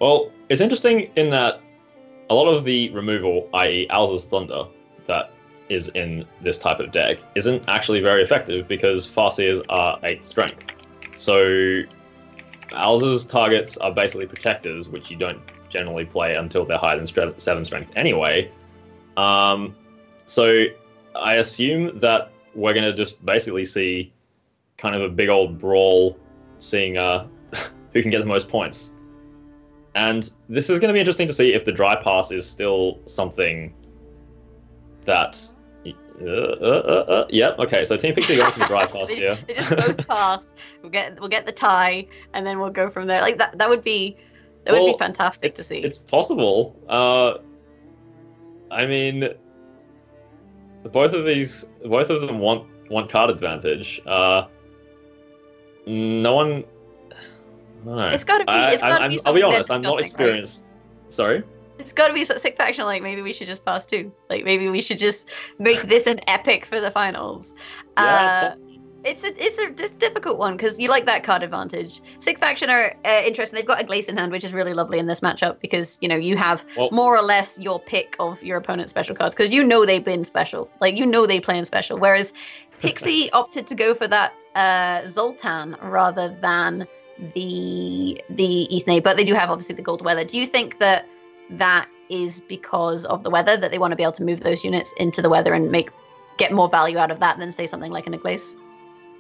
Well, it's interesting in that a lot of the removal, i.e. Alza's Thunder, that is in this type of deck, isn't actually very effective because Farseers are 8 strength. So Alza's targets are basically protectors, which you don't generally play until they're higher than 7 strength anyway. So I assume that we're going to just basically see kind of a big old brawl, seeing who can get the most points. And this is going to be interesting to see if the dry pass is still something that... Yep, okay, so Team Pixie going for the dry pass here. They just both pass. We'll get the tie, and then we'll go from there. Like that would be fantastic to see. It's possible. I mean, both of them want card advantage. No one. I don't know. It's got to be. I'll be honest. I'm not experienced. Right? Sorry. It's got to be sick faction. Like maybe we should just pass 2. Like maybe we should just make this an epic for the finals. Yeah, it's a difficult one because you like that card advantage. Sick faction are interesting. They've got a Glace in hand, which is really lovely in this matchup because you know you have more or less your pick of your opponent's special cards because you know they've been special. Like you know they play in special. Whereas Pixie opted to go for that Zoltan rather than the Ethne, but they do have obviously the gold weather. Do you think that is because of the weather, that they want to be able to move those units into the weather and get more value out of that than say something like an Glace?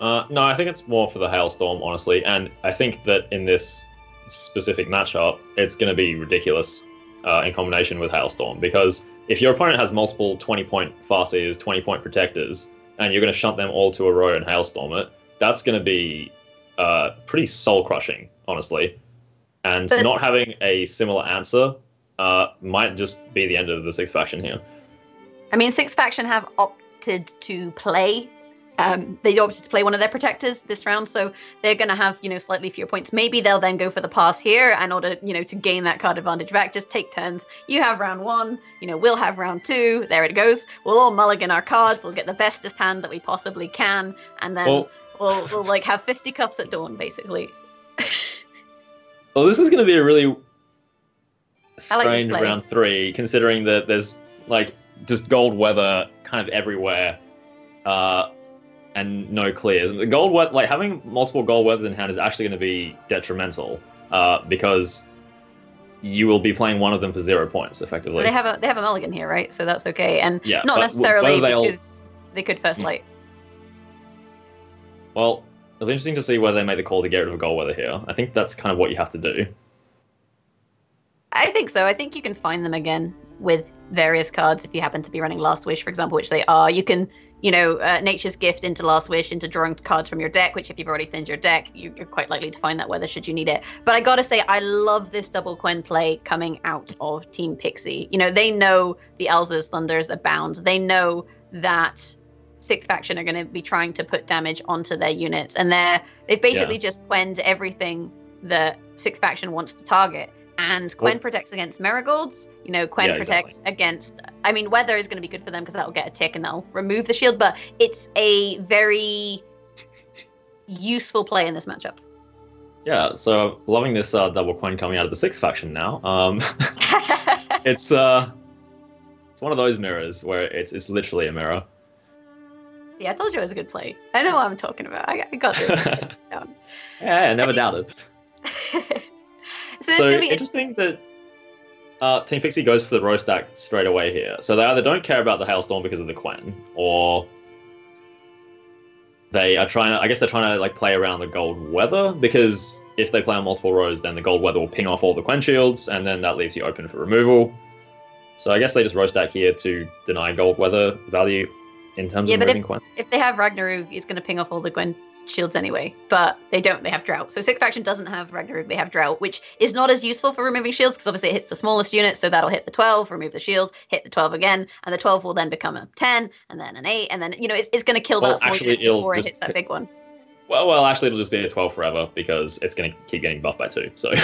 No, I think it's more for the Hailstorm, honestly, and I think that in this specific matchup, it's going to be ridiculous in combination with Hailstorm, because if your opponent has multiple 20-point Farseers, 20-point Protectors, and you're going to shunt them all to a row and Hailstorm it, that's going to be pretty soul-crushing, honestly. And not having a similar answer might just be the end of the Sixth Faction here. I mean, Sixth Faction have opted to play. They opted to play one of their protectors this round, so they're going to have, you know, slightly fewer points. Maybe they'll then go for the pass here in order, you know, to gain that card advantage back. Just take turns. You have round 1, you know, we'll have round 2. There it goes. We'll all mulligan our cards. We'll get the bestest hand that we possibly can, and then we'll like have fisticuffs at dawn, basically. Well, this is going to be a really strange round 3, considering that there's like just gold weather kind of everywhere, and no clears. And the gold weather, like having multiple gold weathers in hand, is actually going to be detrimental because you will be playing one of them for 0 points effectively. They have a mulligan here, right? So that's okay, and yeah, not necessarily because they could first light. Well, it'll be interesting to see whether they make the call to get rid of a gold weather here. I think that's kind of what you have to do. I think so. I think you can find them again with various cards if you happen to be running Last Wish, for example, which they are. You can, you know, Nature's Gift into Last Wish, into drawing cards from your deck, which if you've already thinned your deck, you're quite likely to find that weather should you need it. But I gotta say, I love this double Quen play coming out of Team Pixie. You know, they know the Elza's Thunders abound. They know that Sixth Faction are going to be trying to put damage onto their units, and they've basically just Quenned everything that Sixth Faction wants to target. And Quen protects against Marigolds. You know, Quen protects against... I mean, weather is going to be good for them because that'll get a tick and that'll remove the shield, but it's a very useful play in this matchup. Yeah, so loving this double Quen coming out of the Sixth Faction now. It's one of those mirrors where it's literally a mirror. Yeah, I told you it was a good play. I know what I'm talking about. I got this down. Yeah, I never doubted. So it's So gonna be interesting that Team Pixie goes for the row stack straight away here. So they either don't care about the hailstorm because of the Quen, or they are trying to. I guess they're trying to like play around the gold weather, because if they play on multiple rows, then the gold weather will ping off all the Quen shields, and then that leaves you open for removal. So I guess they just row stack here to deny gold weather value in terms of removing Quen. If they have Ragnarok, it's going to ping off all the Gwen shields anyway. But they don't. They have Drought. So Sixth Faction doesn't have Ragnarok. They have Drought, which is not as useful for removing shields because obviously it hits the smallest unit. So that'll hit the 12, remove the shield, hit the 12 again, and the 12 will then become a 10, and then an 8, and then it's going to kill that small unit before it hits that big one. Well, actually, it'll just be a 12 forever because it's going to keep getting buffed by 2. So.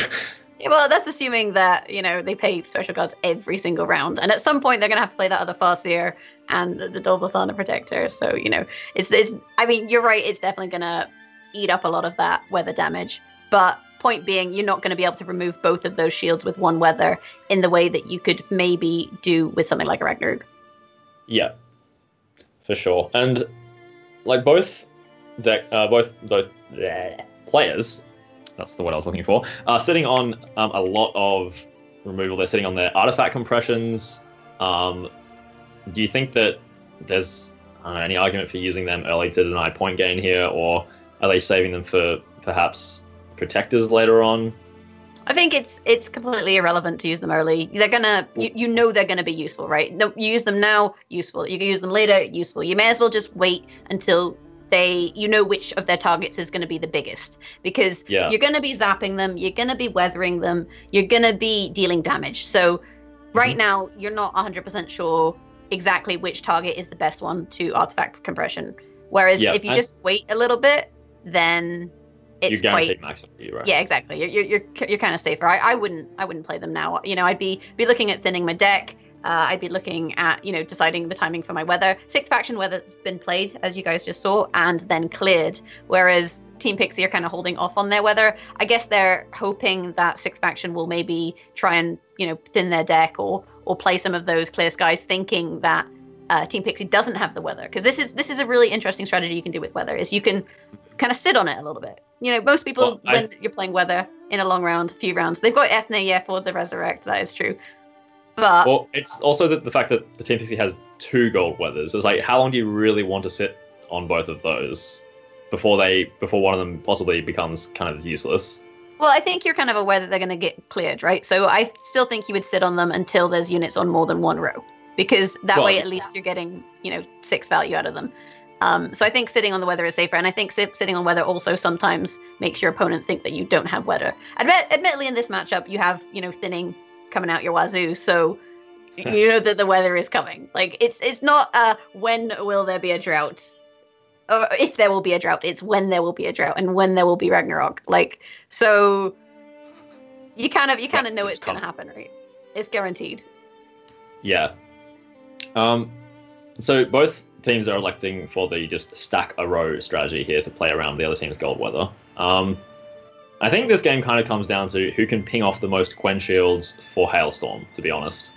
Yeah, well, that's assuming that, they pay special cards every single round. And at some point, they're going to have to play that other Farseer and the Double Thunder Protector. So, I mean, you're right. It's definitely going to eat up a lot of that weather damage. But point being, you're not going to be able to remove both of those shields with one weather in the way that you could maybe do with something like a Ragnarok. Yeah, for sure. And, like, both players... That's the word I was looking for. Sitting on a lot of removal. They're sitting on their artifact compressions. Do you think that there's any argument for using them early to deny point gain here, or are they saving them for perhaps protectors later on? I think it's completely irrelevant to use them early. They're gonna, they're gonna be useful, right? No, you use them now, useful. You can use them later, useful. You may as well just wait until which of their targets is going to be the biggest, because you're going to be zapping them, you're going to be weathering them, you're going to be dealing damage. So right now you're not 100% sure exactly which target is the best one to artifact compression. Whereas if you just wait a little bit, then it's guaranteed maximum for you, right? Yeah, exactly. You're kind of safer. I wouldn't play them now. I'd be looking at thinning my deck. I'd be looking at, deciding the timing for my weather. Sixth Faction weather's been played, as you guys just saw, and then cleared. Whereas Team Pixie are kind of holding off on their weather. I guess they're hoping that Sixth Faction will maybe try and, thin their deck or play some of those clear skies, thinking that Team Pixie doesn't have the weather. Because this is a really interesting strategy you can do with weather, is you can kind of sit on it a little bit. Most people, when you're playing weather in a long round, few rounds, they've got Ethne, for the Resurrect, that is true. But it's also the fact that the Team Pixie has 2 gold weathers. It's like, how long do you really want to sit on both of those before one of them possibly becomes kind of useless? Well, I think you're kind of aware that they're going to get cleared, right? So I still think you would sit on them until there's units on more than one row, because that way at least you're getting 6 value out of them. So I think sitting on the weather is safer, and I think sitting on weather also sometimes makes your opponent think that you don't have weather. Admittedly, in this matchup, you have thinning coming out your wazoo, so that the weather is coming. Like, it's not when will there be a drought, or if there will be a drought. It's when there will be a drought, and when there will be Ragnarok. Like, so you kind of know it's going to happen, right? It's guaranteed. Yeah. So both teams are electing for the just stack a row strategy here to play around the other team's gold weather. I think this game kind of comes down to who can ping off the most Quen shields for Hailstorm, to be honest.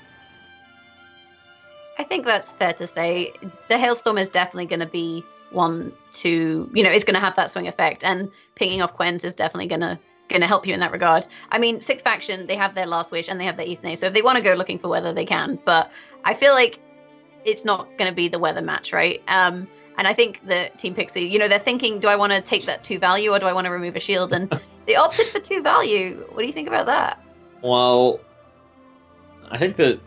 I think that's fair to say. The Hailstorm is definitely going to be one to, it's going to have that swing effect, and pinging off Quens is definitely going to help you in that regard. I mean, Sixth Faction, they have their Last Wish and they have their Ethne, so if they want to go looking for weather, they can. But I feel like it's not going to be the weather match, right? And I think the Team Pixie, they're thinking, do I want to take that 2 value or do I want to remove a shield? And they opted for 2 value. What do you think about that? Well, I think that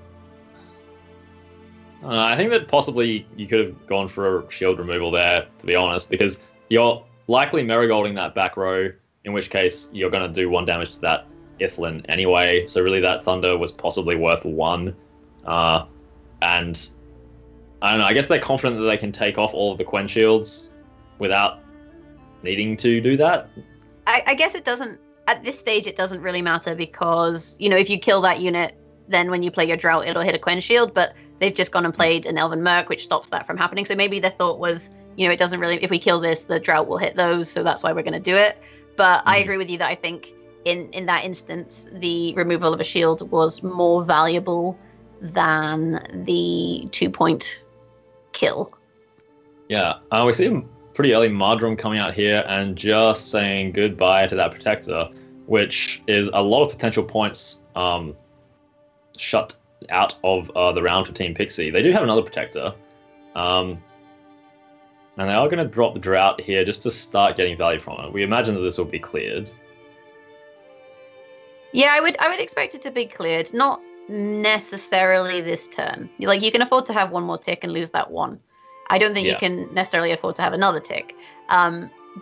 possibly you could have gone for a shield removal there, to be honest, because you're likely marigolding that back row, in which case you're going to do 1 damage to that Ithlin anyway. So really that Thunder was possibly worth 1. And I don't know, I guess they're confident that they can take off all of the Quen shields without needing to do that. I guess it doesn't, at this stage, it doesn't really matter because, if you kill that unit, then when you play your Drought, it'll hit a Quen shield, but they've just gone and played an Elven Merc, which stops that from happening. So maybe their thought was, it doesn't really, if we kill this, the Drought will hit those, so that's why we're going to do it. But I agree with you that I think in that instance, the removal of a shield was more valuable than the 2-point kill. Yeah, we see a pretty early Mardrum coming out here and just saying goodbye to that Protector which is a lot of potential points shut out of the round for Team Pixie. They do have another protector, and they are going to drop the drought here just to start getting value from it. We imagine that this will be cleared. Yeah, I would expect it to be cleared, not necessarily this turn. Like, you can afford to have one more tick and lose that one. I don't think you can necessarily afford to have another tick.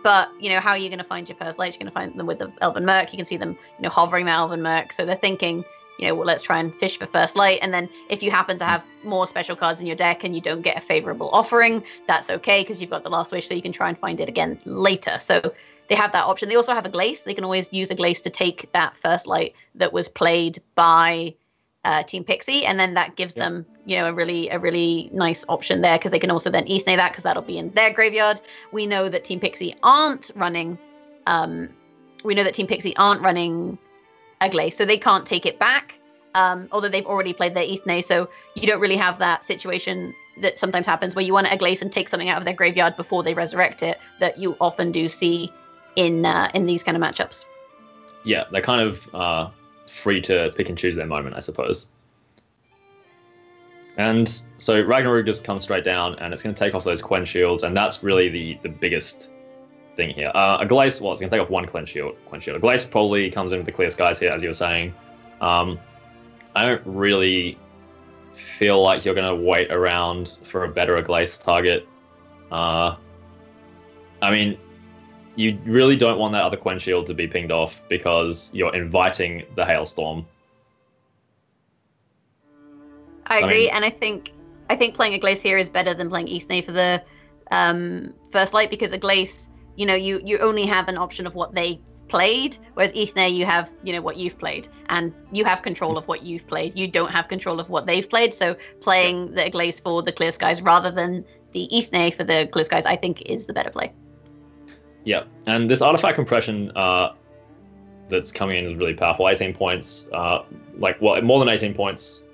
But, you know, how are you going to find your first lights? You're going to find them with the Elven Merc. You can see them, you know, hovering the Elven Merc. So they're thinking, you know, well, let's try and fish for first light. And then if you happen to have more special cards in your deck and you don't get a favorable offering, that's okay, because you've got the Last Wish, so you can try and find it again later. So they have that option. They also have a Glace. They can always use a Glace to take that first light that was played by Team Pixie, and then that gives them, you know, a really nice option there, because they can also then Easthnay that, because that'll be in their graveyard. We know that Team Pixie aren't running a Glace, so they can't take it back, although they've already played their Easthnay, so you don't really have that situation that sometimes happens where you want to Glace and take something out of their graveyard before they resurrect it, that you often do see in these kind of matchups. Yeah, they're kind of free to pick and choose their moment, I suppose. And so Ragnarok just comes straight down, and it's going to take off those Quen shields, and that's really the biggest thing here. A Glace, well, it's going to take off one Quen shield. A Glace probably comes in with the clear skies here, as you were saying. I don't really feel like you're going to wait around for a better Glace target. I mean, you really don't want that other Quen shield to be pinged off, because you're inviting the Hailstorm. I agree, and I think playing a Glace here is better than playing Easthnay for the first light, because a Glace, you know, you only have an option of what they played, whereas Easthnay, you have, you know, what you've played, and you have control of what you've played. You don't have control of what they've played, so playing the Glace for the clear skies rather than the Easthnay for the clear skies, I think, is the better play. Yeah, and this artifact compression that's coming in is really powerful. 18 points, more than 18 points.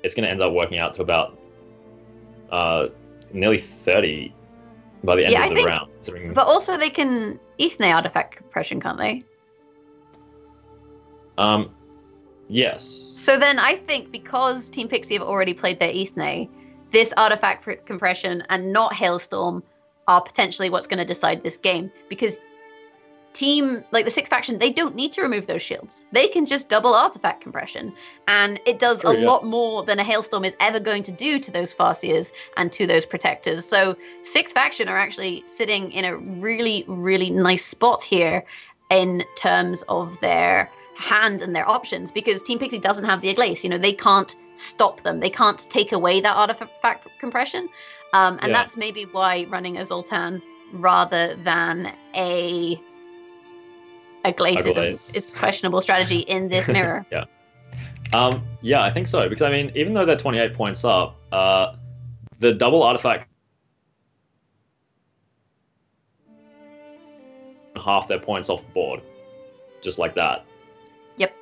It's going to end up working out to about nearly 30 by the end of the round. But also they can Easthnay artifact compression, can't they? Yes. So then I think, because Team Pixie have already played their Easthnay, this artifact compression and not Hailstorm are potentially what's going to decide this game, because team, like the sixth faction, they don't need to remove those shields. They can just double artifact compression, and it does lot more than a Hailstorm is ever going to do to those Farseers and to those protectors. So sixth faction are actually sitting in a really nice spot here in terms of their hand and their options, because Team Pixie doesn't have the Glace. You know, they can't stop them. They can't take away that artifact compression. And that's maybe why running a Zoltan rather than a Glace is a questionable strategy in this mirror. Yeah, I think so, because I mean, even though they're 28 points up, the double artifact half their points off the board, just like that. Yep.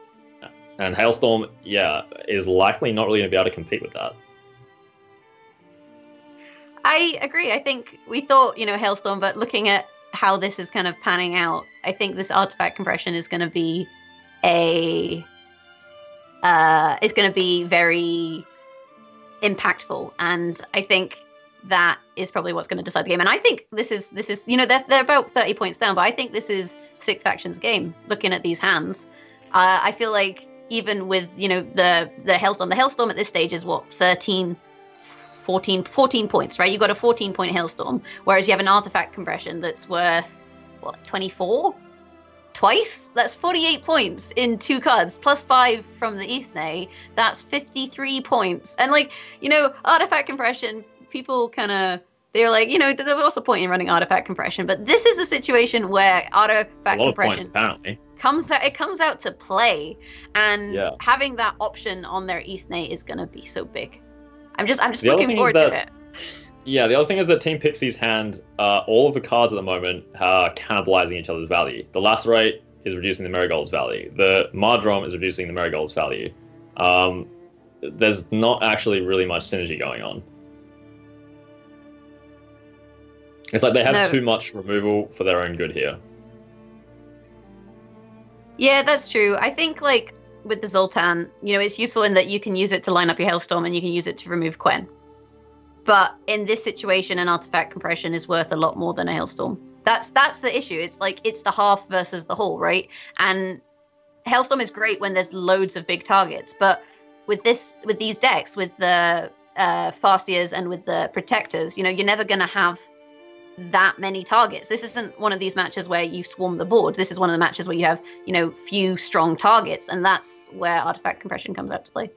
And Hailstorm, is likely not really going to be able to compete with that. I agree. I think we thought, you know, Hailstorm, but looking at how this is kind of panning out, I think this artifact compression is going to be very impactful, and I think that is probably what's going to decide the game. And I think this is you know, they're about 30 points down, but I think this is sixth faction's game. Looking at these hands, I feel like even with, you know, the Hailstorm at this stage is what, 14 points, right? You got a 14-point Hailstorm, whereas you have an artifact compression that's worth, what, 24? Twice? That's 48 points in 2 cards, plus 5 from the Easthnay. That's 53 points. And, like, you know, artifact compression, people kind of, they're like, you know, there was a point in running artifact compression, but this is a situation where artifact compression apparently comes out to play, and having that option on their Easthnay is going to be so big. I'm just looking forward to it. Yeah, the other thing is that Team Pixie's hand, all of the cards at the moment are cannibalizing each other's value. The Lacerate is reducing the Marigold's value. The Mardrom is reducing the Marigold's value. There's not actually really much synergy going on. It's like they have too much removal for their own good here. Yeah, that's true. I think like with the Zoltan, it's useful in that you can use it to line up your Hailstorm and you can use it to remove Quen. But in this situation, an artifact compression is worth a lot more than a Hailstorm. That's the issue. It's like it's the half versus the whole, right? And Hailstorm is great when there's loads of big targets, but with these decks, with the Farseers and with the Protectors, you're never going to have that many targets. This isn't one of these matches where you swarm the board. This is one of the matches where you have, few strong targets, and that's where artifact compression comes out to play.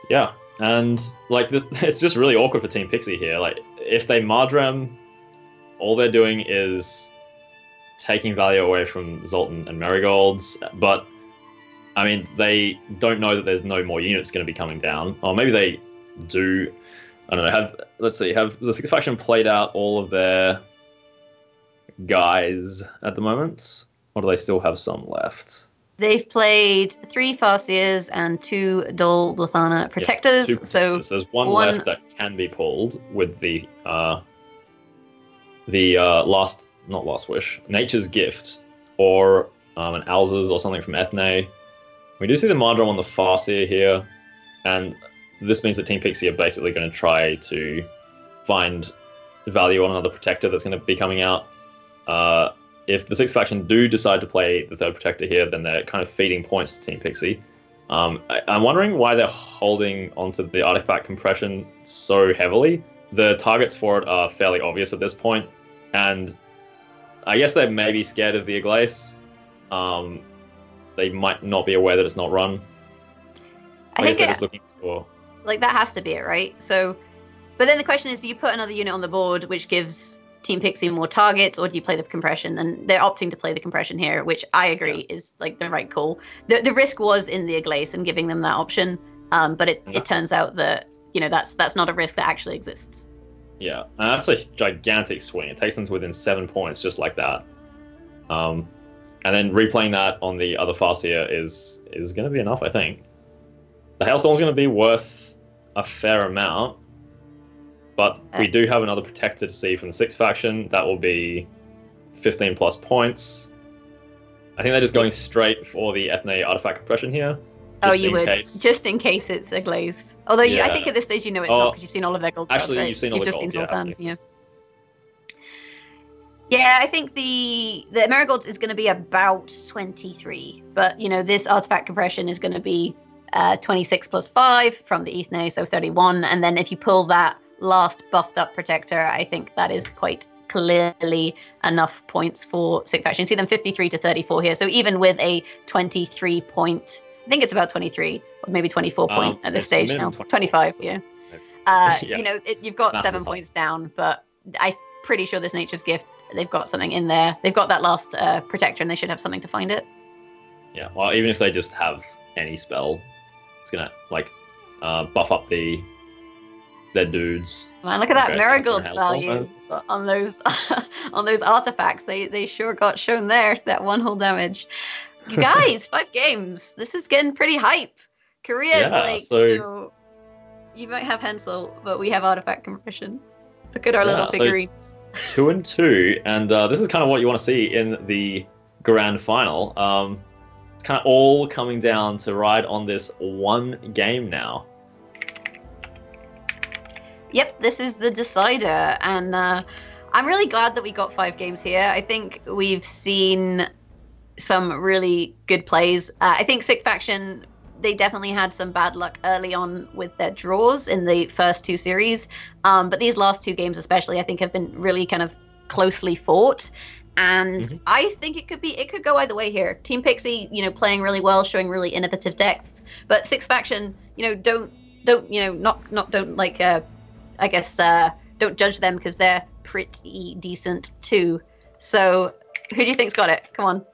Yeah, and like it's just really awkward for Team Pixie here. Like if they Mardrem, all they're doing is taking value away from Zoltan and Marigolds, but I mean they don't know that there's no more units going to be coming down, or maybe they do. I don't know. Have the Sixth Faction played out all of their guys at the moment, or do they still have some left? They've played 3 Farseers and 2 Dol Blathana Protectors. Yeah, so there's one left that can be pulled with the not Last Wish, Nature's Gift, or an Alz's or something from Ethne. We do see the Mardrem on the Farseer here, and this means that Team Pixie are basically going to try to find value on another Protector that's going to be coming out. If the Sixth Faction do decide to play the third Protector here, then they're kind of feeding points to Team Pixie. I'm wondering why they're holding onto the artifact compression so heavily. The targets for it are fairly obvious at this point, and I guess they're maybe scared of the Aglace. They might not be aware that it's not run. I guess they're just looking for... Like, that has to be it, right? So, but then the question is, do you put another unit on the board which gives Team Pixie more targets, or do you play the compression? And they're opting to play the compression here, which I agree is like the right call. The risk was in the Aglace and giving them that option, but it turns out that that's not a risk that actually exists. Yeah, and that's a gigantic swing. It takes them to within 7 points just like that. And then replaying that on the other Farseer is going to be enough, I think. The Hailstorm's going to be worth a fair amount, but we do have another Protector to see from the Sixth Faction. That will be 15 plus points. I think they're just going straight for the Ethne artifact compression here. You would, just in case it's a Glaze. Although I think at this stage it's not, because you've seen all of their gold cards, right? You've seen all the just gold, seen Zoltan, Yeah, I think the Marigolds is going to be about 23, but this artifact compression is going to be 26 plus 5 from the Ethne, so 31. And then if you pull that last buffed up Protector, I think that is quite clearly enough points for Sixth Faction. You see them 53 to 34 here. So even with a 23 point, I think it's about 23 or maybe 24 point at this stage now. 25, yeah. You've got 7 points down, but I'm pretty sure this Nature's Gift, they've got something in there. They've got that last Protector, and they should have something to find it. Yeah, well, even if they just have any spell, it's gonna buff up their dudes. Man, look at that Marigold's value on those on those artifacts. They sure got shown there, that 1 hull damage. You guys, 5 games. This is getting pretty hype. Korea's you might have Hensel, but we have artifact compression. Look at our little figurines. So 2-2, and this is kind of what you want to see in the grand final. It's kind of all coming down to ride on this one game now. Yep, this is the decider, and I'm really glad that we got 5 games here. I think we've seen some really good plays. I think Sixth Faction, they definitely had some bad luck early on with their draws in the first 2 series, but these last 2 games especially, I think, have been really kind of closely fought. And I think it could go either way here. Team Pixie, playing really well, showing really innovative decks, but Sixth Faction, don't judge them because they're pretty decent too. So who do you think's got it? Come on,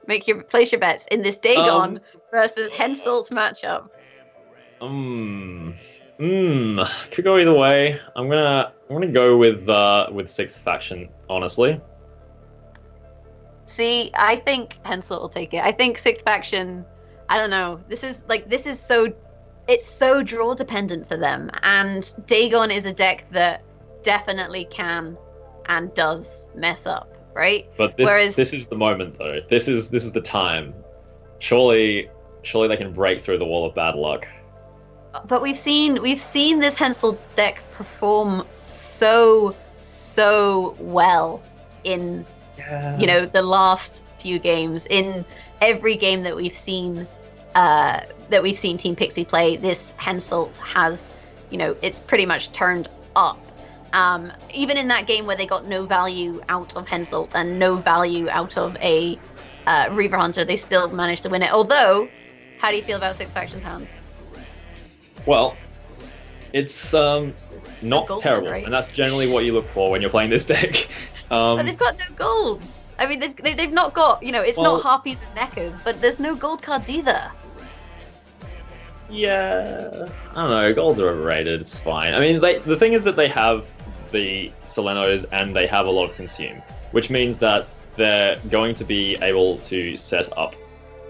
place your bets in this Dagon versus Henselt matchup. Could go either way. I'm gonna go with Sixth Faction, honestly. See, I think Henselt will take it. I think Sixth Faction, I don't know. This is so draw dependent for them, and Dagon is a deck that definitely can and does mess up, right? But this is the moment, though. This is the time. Surely they can break through the wall of bad luck. But we've seen this Hensel deck perform so well in the last few games. In every game that we've seen Team Pixie play, this Hensel has, it's pretty much turned up. Even in that game where they got no value out of Hensel and no value out of a Reaver Hunter, they still managed to win it. Although, how do you feel about Six Factions Hand? Well, it's not golden, terrible, right? and that's generally what you look for when you're playing this deck. But they've got no golds. I mean, they've not got, it's not Harpies and Neckers, but there's no gold cards either. Yeah, I don't know. Golds are overrated. It's fine. I mean, the thing is that they have the Selenos and they have a lot of consume, which means that they're going to be able to set up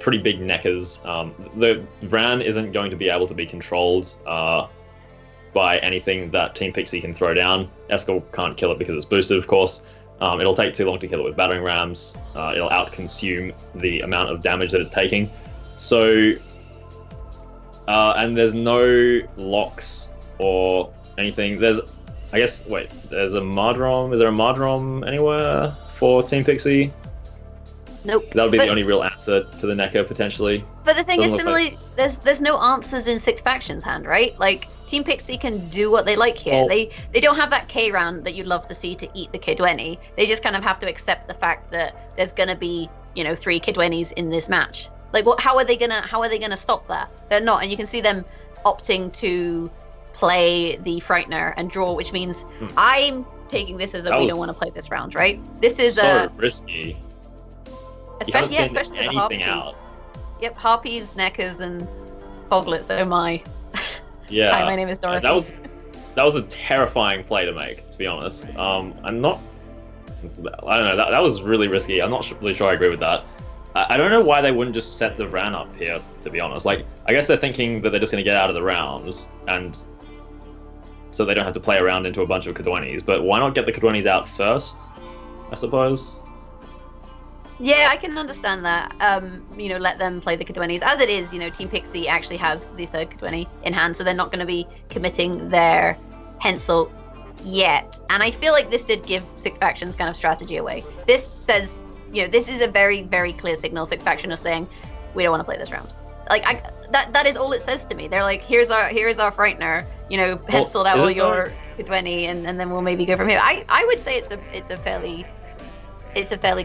pretty big neckers. The Vran isn't going to be able to be controlled by anything that Team Pixie can throw down. Eskel can't kill it because it's boosted, of course. It'll take too long to kill it with battering rams. It'll out-consume the amount of damage that it's taking. So, and there's no locks or anything. There's a Mardrom. Is there a Mardrom anywhere for Team Pixie? Nope. That would be the only real answer to the Necker, potentially. But the thing is, similarly, there's no answers in Six Factions Hand, right? Like, Team Pixie can do what they like here. Well, they don't have that K round that you'd love to see to eat the Kidweni. They just kind of have to accept the fact that there's gonna be, 3 Kidwenis in this match. Like, how are they gonna stop that? They're not, and you can see them opting to play the Frightener and draw, which means I'm taking this as we don't want to play this round, right? This is so risky. Especially with the Harpies. Out. Yep, Harpies, Neckers, and Foglets. Oh my. Yeah. Hi, my name is Dorothy. That was a terrifying play to make, to be honest. I don't know. That was really risky. I'm not really sure I agree with that. I don't know why they wouldn't just set the Vran up here, to be honest. Like, I guess they're thinking that they're just going to get out of the rounds, and so they don't have to play around into a bunch of Kidwenis. But why not get the Kidwenis out first, I suppose? Yeah, I can understand that. Let them play the Kidwenis. As it is, Team Pixie actually has the third Kidweni in hand, so they're not going to be committing their Hensel yet. And I feel like this did give Six Factions kind of strategy away. This says, this is a very, very clear signal. Six Faction is saying, we don't want to play this round. Like, that is all it says to me. They're like, here's our Frightener, penciled out all your Kidweni, and then we'll maybe go from here. I would say it's a fairly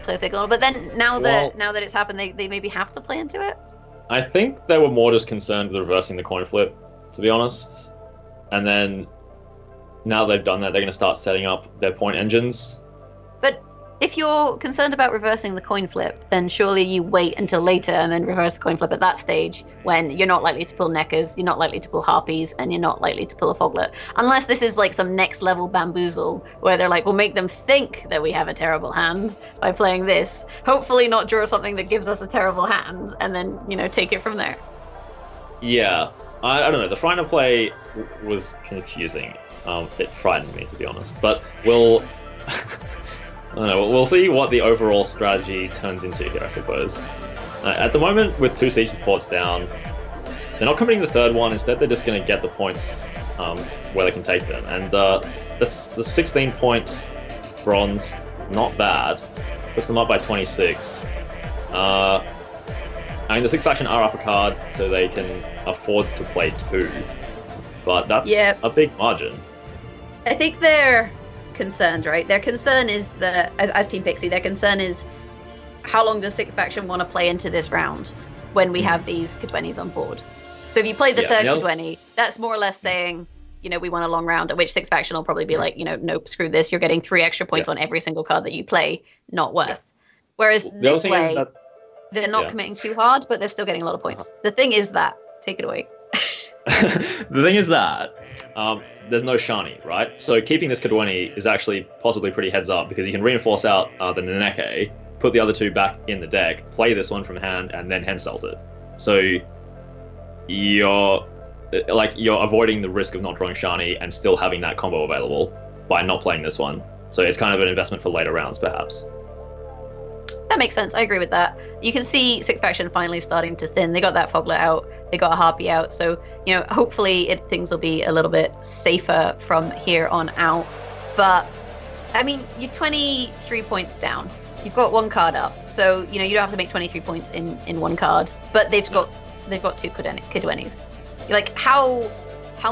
clear signal, but then now that it's happened, they maybe have to play into it. I think they were more just concerned with reversing the coin flip, to be honest. And then now they've done that, they're going to start setting up their point engines. But if you're concerned about reversing the coin flip, then surely you wait until later and then reverse the coin flip at that stage when you're not likely to pull Neckers, you're not likely to pull Harpies, and you're not likely to pull a Foglet. Unless this is like some next level bamboozle where they're like, we'll make them think that we have a terrible hand by playing this. Hopefully not draw something that gives us a terrible hand and then, take it from there. Yeah, I don't know. The Frightener play was confusing. It frightened me, to be honest. But we'll... I don't know, we'll see what the overall strategy turns into here, I suppose. At the moment, with 2 siege supports down, they're not committing the third one. Instead, they're just going to get the points where they can take them. And the 16-point bronze, not bad. Puts them up by 26. I mean, the Six Faction are up a card, so they can afford to play 2. But that's a big margin. I think they're concerned, right? Their concern is that, as Team Pixie, their concern is how long does Six Faction want to play into this round when we have these Kidwenis on board. So if you play the third Kidweni, that's more or less saying, we want a long round, at which Six Faction will probably be like, nope, screw this. You're getting 3 extra points on every single card that you play. Not worth. Whereas this way, they're not committing too hard, but they're still getting a lot of points. The thing is that, take it away. The thing is that there's no Shani, right? So keeping this Kidweni is actually possibly pretty heads up because you can reinforce out the Neneke, put the other 2 back in the deck, play this one from hand, and then Henselt it. So you're avoiding the risk of not drawing Shani and still having that combo available by not playing this one. So it's kind of an investment for later rounds, perhaps. that makes sense. I agree with that. You can see Sixth Faction finally starting to thin. They got that Foglet out. They got a Harpy out. So, hopefully things will be a little bit safer from here on out. But, I mean, you're 23 points down. You've got one card up. So, you don't have to make 23 points in one card. But they've got two Kidwennies. Like, how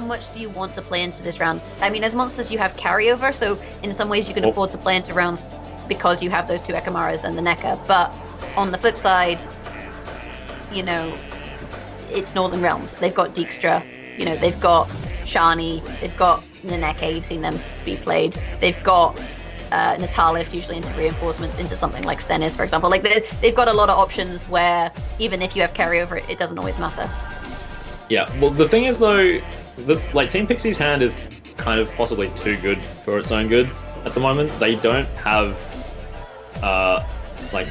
much do you want to play into this round? I mean, as monsters, you have carryover. So, in some ways, you can afford to play into rounds because you have those two Ekamaras and the NECA. But on the flip side, it's Northern Realms. They've got Dijkstra, they've got Shani, they've got Naneke, you've seen them be played. They've got Natalis, usually into reinforcements, into something like Stennis, for example. Like, they've got a lot of options where even if you have carryover, it doesn't always matter. Yeah, well, the thing is, though, Team Pixie's hand is kind of possibly too good for its own good at the moment. They don't have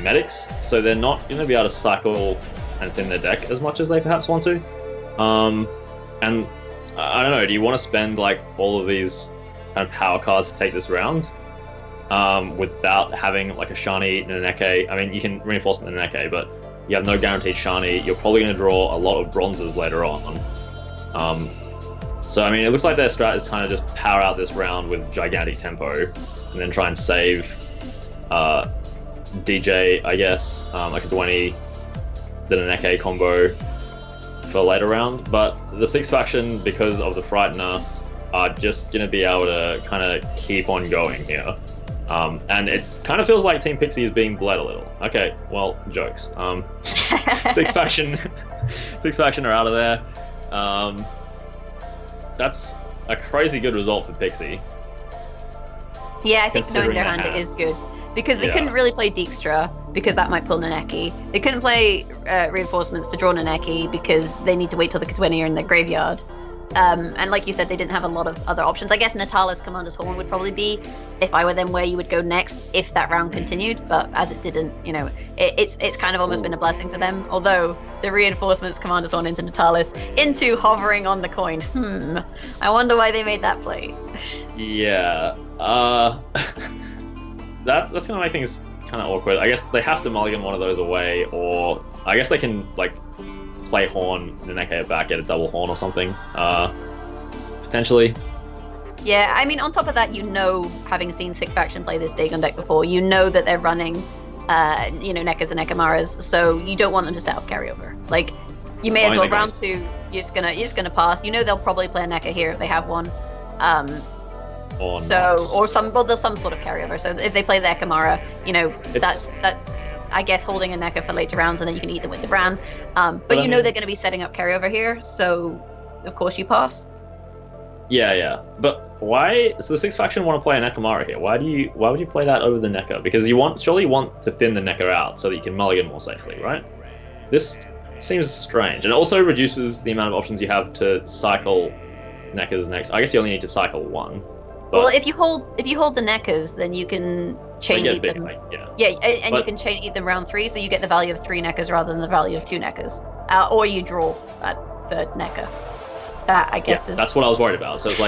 medics, so they're not going to be able to cycle and thin their deck as much as they perhaps want to. And I don't know, do you want to spend all of these kind of power cards to take this round without having a Shani and a Naneke? I mean, you can reinforce the Naneke, but you have no guaranteed Shani. You're probably going to draw a lot of bronzes later on. So I mean, it looks like their strat is kind of just power out this round with gigantic tempo and then try and save DJ, I guess, a 20, the Naneke combo for later round. But the Sixth Faction, because of the Frightener, are just going to be able to kind of keep on going here. And it kind of feels like Team Pixie is being bled a little. Okay, well, jokes. Sixth Faction are out of there. That's a crazy good result for Pixie. Yeah, I think knowing their hand is good. Because they couldn't really play Dijkstra, because that might pull Naneke. They couldn't play reinforcements to draw Naneke, because they need to wait till the Kidwenni are in their graveyard. And like you said, they didn't have a lot of other options. I guess Natalis Commander's Horn would probably be, if I were them, where you would go next if that round continued. But as it didn't, it's kind of almost been a blessing for them. Although the reinforcements Commander's Horn into Natalis, into hovering on the coin. I wonder why they made that play. Yeah. That's gonna make things kind of awkward. I guess they have to mulligan one of those away, or I guess they can play Horn, Naneke it back, get a double Horn or something, potentially. Yeah, I mean, on top of that, having seen Sixth Faction play this Dagon deck before, that they're running, Nekas and Ekamaras, so you don't want them to set up carryover. You may as well round two. You're just gonna pass. They'll probably play a Neka here if they have one. There's some sort of carryover. So if they play the Ekamara, that's I guess holding a Neka for later rounds, and then you can eat them with the Bran. But they're going to be setting up carryover here, so of course you pass. Yeah. But why? So the Sixth Faction want to play an Ekamara here. Why would you play that over the Neka? Because surely you want to thin the Neka out so that you can mulligan more safely, right? This seems strange, and it also reduces the amount of options you have to cycle Nekas next. I guess you only need to cycle one. Well, if you hold the Nekas, then you can chain eat them. You can chain eat them round 3, so you get the value of 3 Nekas rather than the value of 2 Nekas. Or you draw that third Neka. That, I guess, is... that's what I was worried about. So it's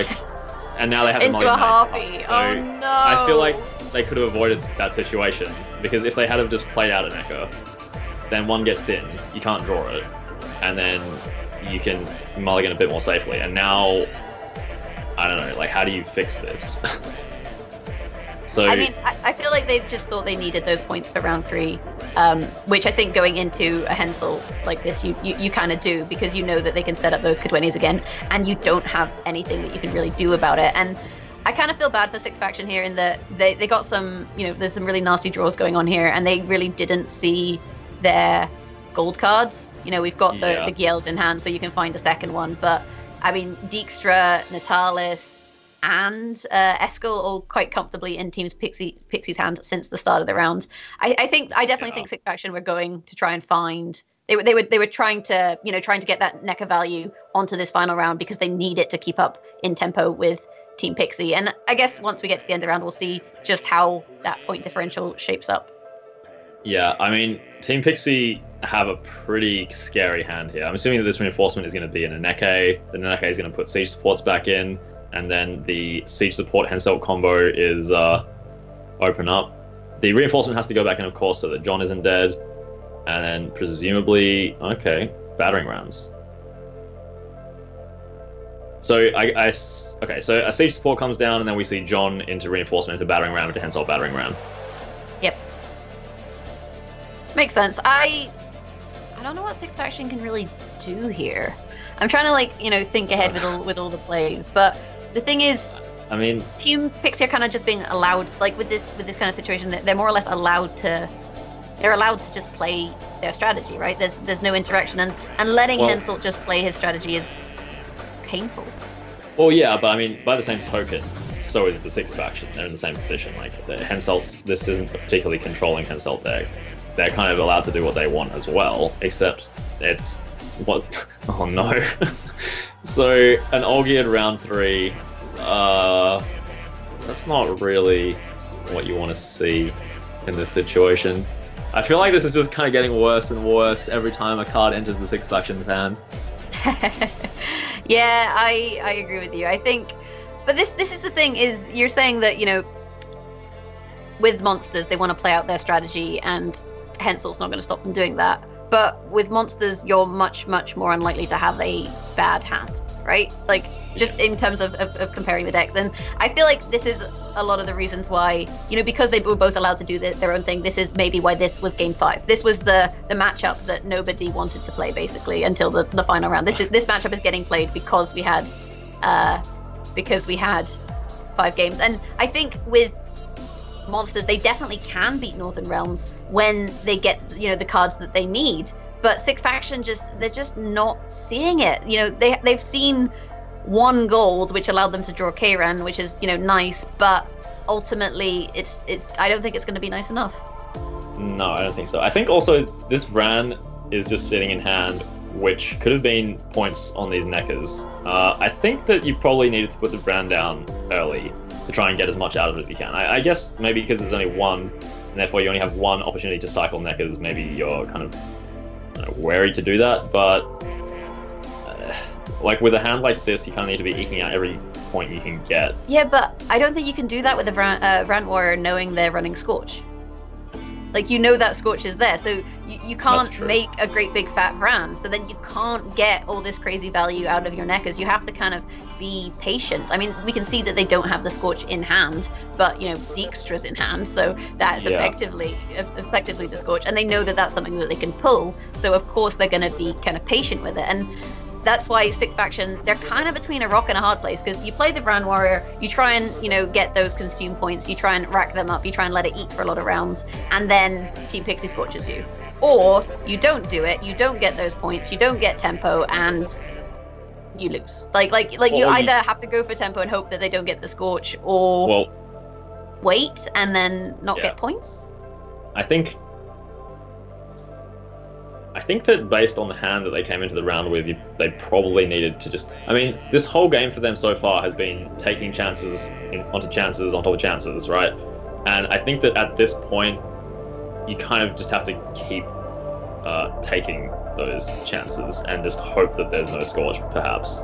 and now they have into a Harpy. So oh no! I feel like they could have avoided that situation, because if they had have just played out a Neka, then one gets thin, you can't draw it, and then you can mulligan a bit more safely. And now, I don't know, how do you fix this? So I mean, I feel like they just thought they needed those points for round 3, which I think going into a Hensel like this, you kind of do, because that they can set up those Kidwennies again, and you don't have anything that you can really do about it. And I kind of feel bad for Sixth Faction here in that they got some, there's some really nasty draws going on here, and they really didn't see their gold cards. We've got the Giels in hand, so you can find a second one, but I mean, Dijkstra, Natalis, and Eskel all quite comfortably in Team Pixie's hand since the start of the round. I definitely think Sixth Faction were going to try and find. They were trying to get that Neka value onto this final round, because they need it to keep up in tempo with Team Pixie. And I guess once we get to the end of the round, we'll see just how that point differential shapes up. Yeah, I mean, Team Pixie have a pretty scary hand here. I'm assuming that this reinforcement is going to be in a Naneke. The Naneke is going to put siege supports back in, and then the siege support Henselt combo is open up. the reinforcement has to go back in, of course, so that John isn't dead. And then presumably, okay, battering rams. So okay, so a siege support comes down, and then we see John into reinforcement, into battering ram, into Henselt battering ram. Yep. Makes sense. I don't know what Sixth Faction can really do here. I'm trying to, like, think ahead with all the plays, but the thing is, I mean, Team Pixie are kind of just being allowed, like with this kind of situation, that they're more or less allowed to. They're allowed to just play their strategy, right? There's no interaction, and letting Henselt just play his strategy is painful. Well, yeah, but I mean, by the same token, so is the Sixth Faction. They're in the same position. Like the Henselt's, this isn't a particularly controlling Henselt deck. They're kind of allowed to do what they want as well, except it's what? Oh no! So an Olgierd round 3. That's not really what you want to see in this situation. I feel like this is just kind of getting worse and worse every time a card enters the Sixth Faction's hand. Yeah, I agree with you. I think, but this is the thing, is you're saying that, with monsters, they want to play out their strategy, and Henselt's not going to stop them doing that. But with monsters, you're much, much more unlikely to have a bad hand, right? Like, just in terms of comparing the decks. And I feel like this is a lot of the reasons why, because they were both allowed to do their own thing, this is maybe why this was game 5. This was the matchup that nobody wanted to play, basically, until the final round. This matchup is getting played because we had 5 games. And I think with monsters, they definitely can beat Northern Realms when they get, the cards that they need. But Sixth Faction, they're just not seeing it. They've seen 1 gold, which allowed them to draw Kairan, which is, nice, but ultimately it's I don't think it's going to be nice enough. No, I don't think so. I think also this Ran is just sitting in hand, which could have been points on these Neckers. I think that you probably needed to put the Ran down early to try and get as much out of it as you can. I guess maybe because there's only 1, and therefore you only have 1 opportunity to cycle Neckers, maybe you're kind of wary to do that, but like with a hand like this, you kind of need to be eking out every point you can get. Yeah, but I don't think you can do that with a Rant Warrior knowing they're running Scorch. Like, that Scorch is there, so you can't make a great big fat brand, so then you can't get all this crazy value out of your Neckers. You have to kind of be patient. I mean, we can see that they don't have the Scorch in hand, but, Dijkstra's in hand, so that's effectively the Scorch, and they know that that's something that they can pull, so of course they're going to be kind of patient with it. And that's why Sixth Faction, they're kind of between a rock and a hard place, because you play the Brand Warrior, you try and, get those consume points, you try and rack them up, you try and let it eat for a lot of rounds, and then Team Pixie scorches you. Or you don't do it, you don't get those points, you don't get tempo, and you lose. Like you either have to go for tempo and hope that they don't get the scorch, or wait and then not get points. I think that based on the hand that they came into the round with, they probably needed to just... I mean, this whole game for them so far has been taking chances onto chances on top of chances, right? And I think that at this point, you kind of just have to keep taking those chances and just hope that there's no scorch, perhaps.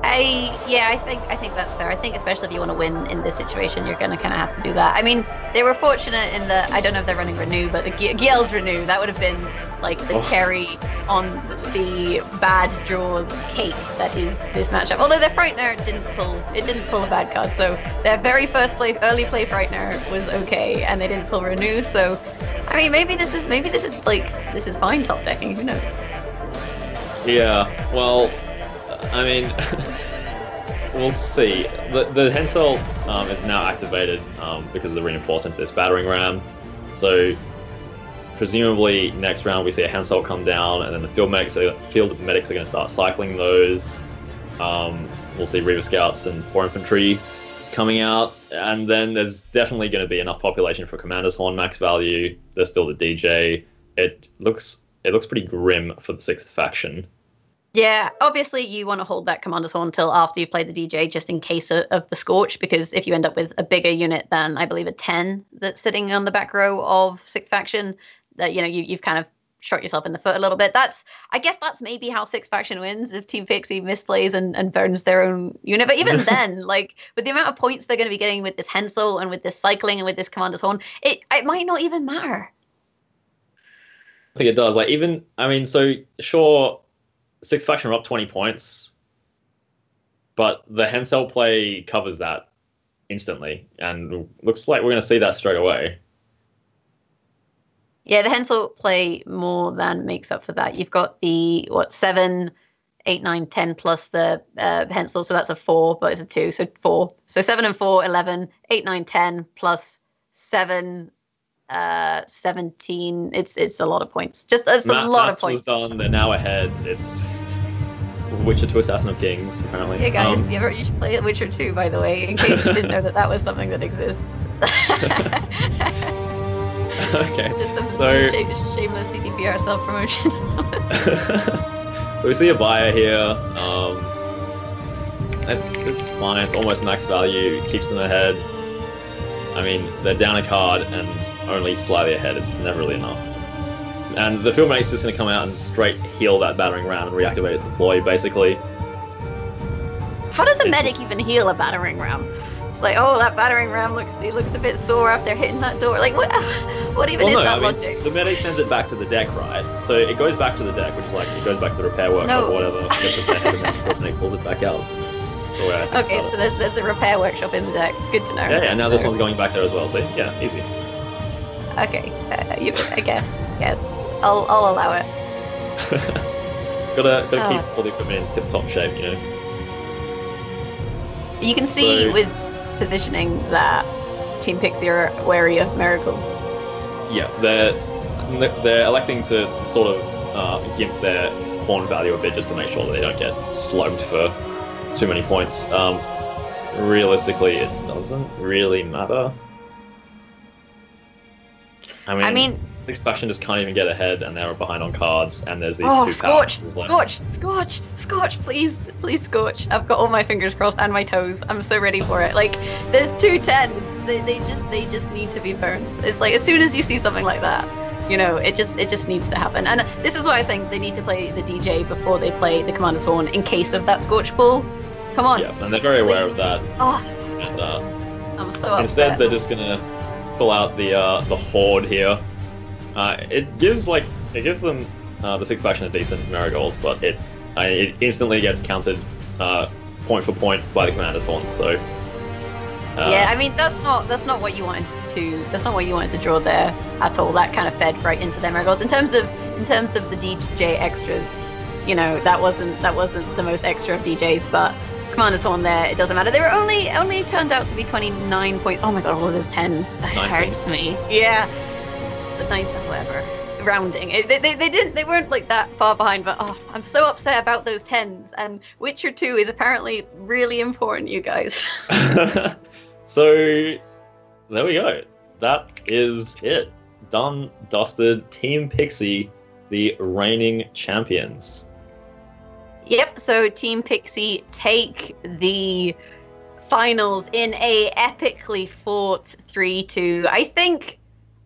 I think that's fair. I think especially if you want to win in this situation, you're going to kind of have to do that. I mean, they were fortunate in the, I don't know if they're running Renew, but the Giel's Renew, that would have been like the cherry on the bad draws cake that is this matchup. Although their Frightener didn't pull a bad card, so their very first early play Frightener was okay, and they didn't pull Renew. So, I mean, maybe this is fine top decking. Who knows? Yeah. Well, I mean, we'll see. The Henselt is now activated because of the reinforcement to this battering ram. So presumably next round we see a Henselt come down, and then the field medics are going to start cycling those. We'll see Reaver Scouts and 4 Infantry coming out, and then there's definitely going to be enough population for Commander's Horn max value. There's still the DJ. It looks pretty grim for the 6th faction. Yeah, obviously you want to hold that Commander's Horn until after you play the DJ, just in case of the Scorch, because if you end up with a bigger unit than, I believe, a 10 that's sitting on the back row of 6th faction, that you've kind of shot yourself in the foot a little bit. I guess that's maybe how Sixth Faction wins, if Team Pixie misplays and burns their own unit. But even then, like with the amount of points they're going to be getting with this Hensel and with this cycling and with this Commander's Horn, it might not even matter. I think it does. Like so sure, Sixth Faction are up 20 points, but the Hensel play covers that instantly, and looks like we're going to see that straight away. Yeah, the Hensel play more than makes up for that. You've got the 7, 8, 9, 10 plus the Hensel, so that's a 4, but it's a 2, so 4. So 7 and 4, 11, 8, 9, 10 plus 7, 17. It's a lot of points. It's a lot of points. Was done. They're now ahead. It's Witcher 2 Assassin of Kings, apparently. Yeah, guys, you should play Witcher 2, by the way, in case you didn't know that was something that exists. Okay. It's just some shameless CDPR self-promotion. So we see a buyer here. It's fine. It's almost max value. It keeps them ahead. I mean, they're down a card and only slightly ahead. It's never really enough. And the field mate's just going to come out and straight heal that battering ram and reactivate its deploy, basically. How does a medic even heal a battering ram? It's like, oh, that battering ram looks a bit sore after hitting that door. Like, what even is that logic? The medic sends it back to the deck, right? So it goes back to the deck, which is like, it goes back to the repair workshop or whatever, gets repaired, and then the medic pulls it back out. Okay, so there's the repair workshop in the deck. Good to know. Yeah, now this one's going back there as well, see? Yeah, easy. Okay, I guess. I'll allow it. gotta keep all the equipment in tip-top shape, you know? You can see with positioning that Team Pixie are wary of miracles. Yeah, they're electing to sort of gimp their horn value a bit just to make sure that they don't get slugged for too many points. Realistically, it doesn't really matter. I mean, Sixth Faction just can't even get ahead, and they're behind on cards, and there's these two Scorch, please, Scorch. I've got all my fingers crossed and my toes. I'm so ready for it. Like, there's 2 10s. They just need to be burned. It's like, as soon as you see something like that, you know, it just needs to happen. And this is why I'm saying they need to play the DJ before they play the Commander's Horn in case of that Scorch Ball. Come on. Yeah, and they're very aware of that. Oh, and I'm so upset. Instead, they're just gonna pull out the Horde here. It gives them the Sixth Faction a decent marigold, but it instantly gets countered point for point by the Commander's Horn. So yeah, I mean that's not what you wanted to draw there at all. That kind of fed right into their marigolds. In terms of the DJ extras, you know, that wasn't the most extra of DJs, but Commander's Horn there, it doesn't matter. They were only turned out to be 29 points. Oh my god, all of those 10s. That hurts me. Yeah. The 9, whatever. Rounding. They weren't like that far behind, but I'm so upset about those 10s. And Witcher 2 is apparently really important, you guys. So there we go. That is it. Done, dusted. Team Pixie, the reigning champions. Yep, so Team Pixie take the finals in a epically fought 3-2.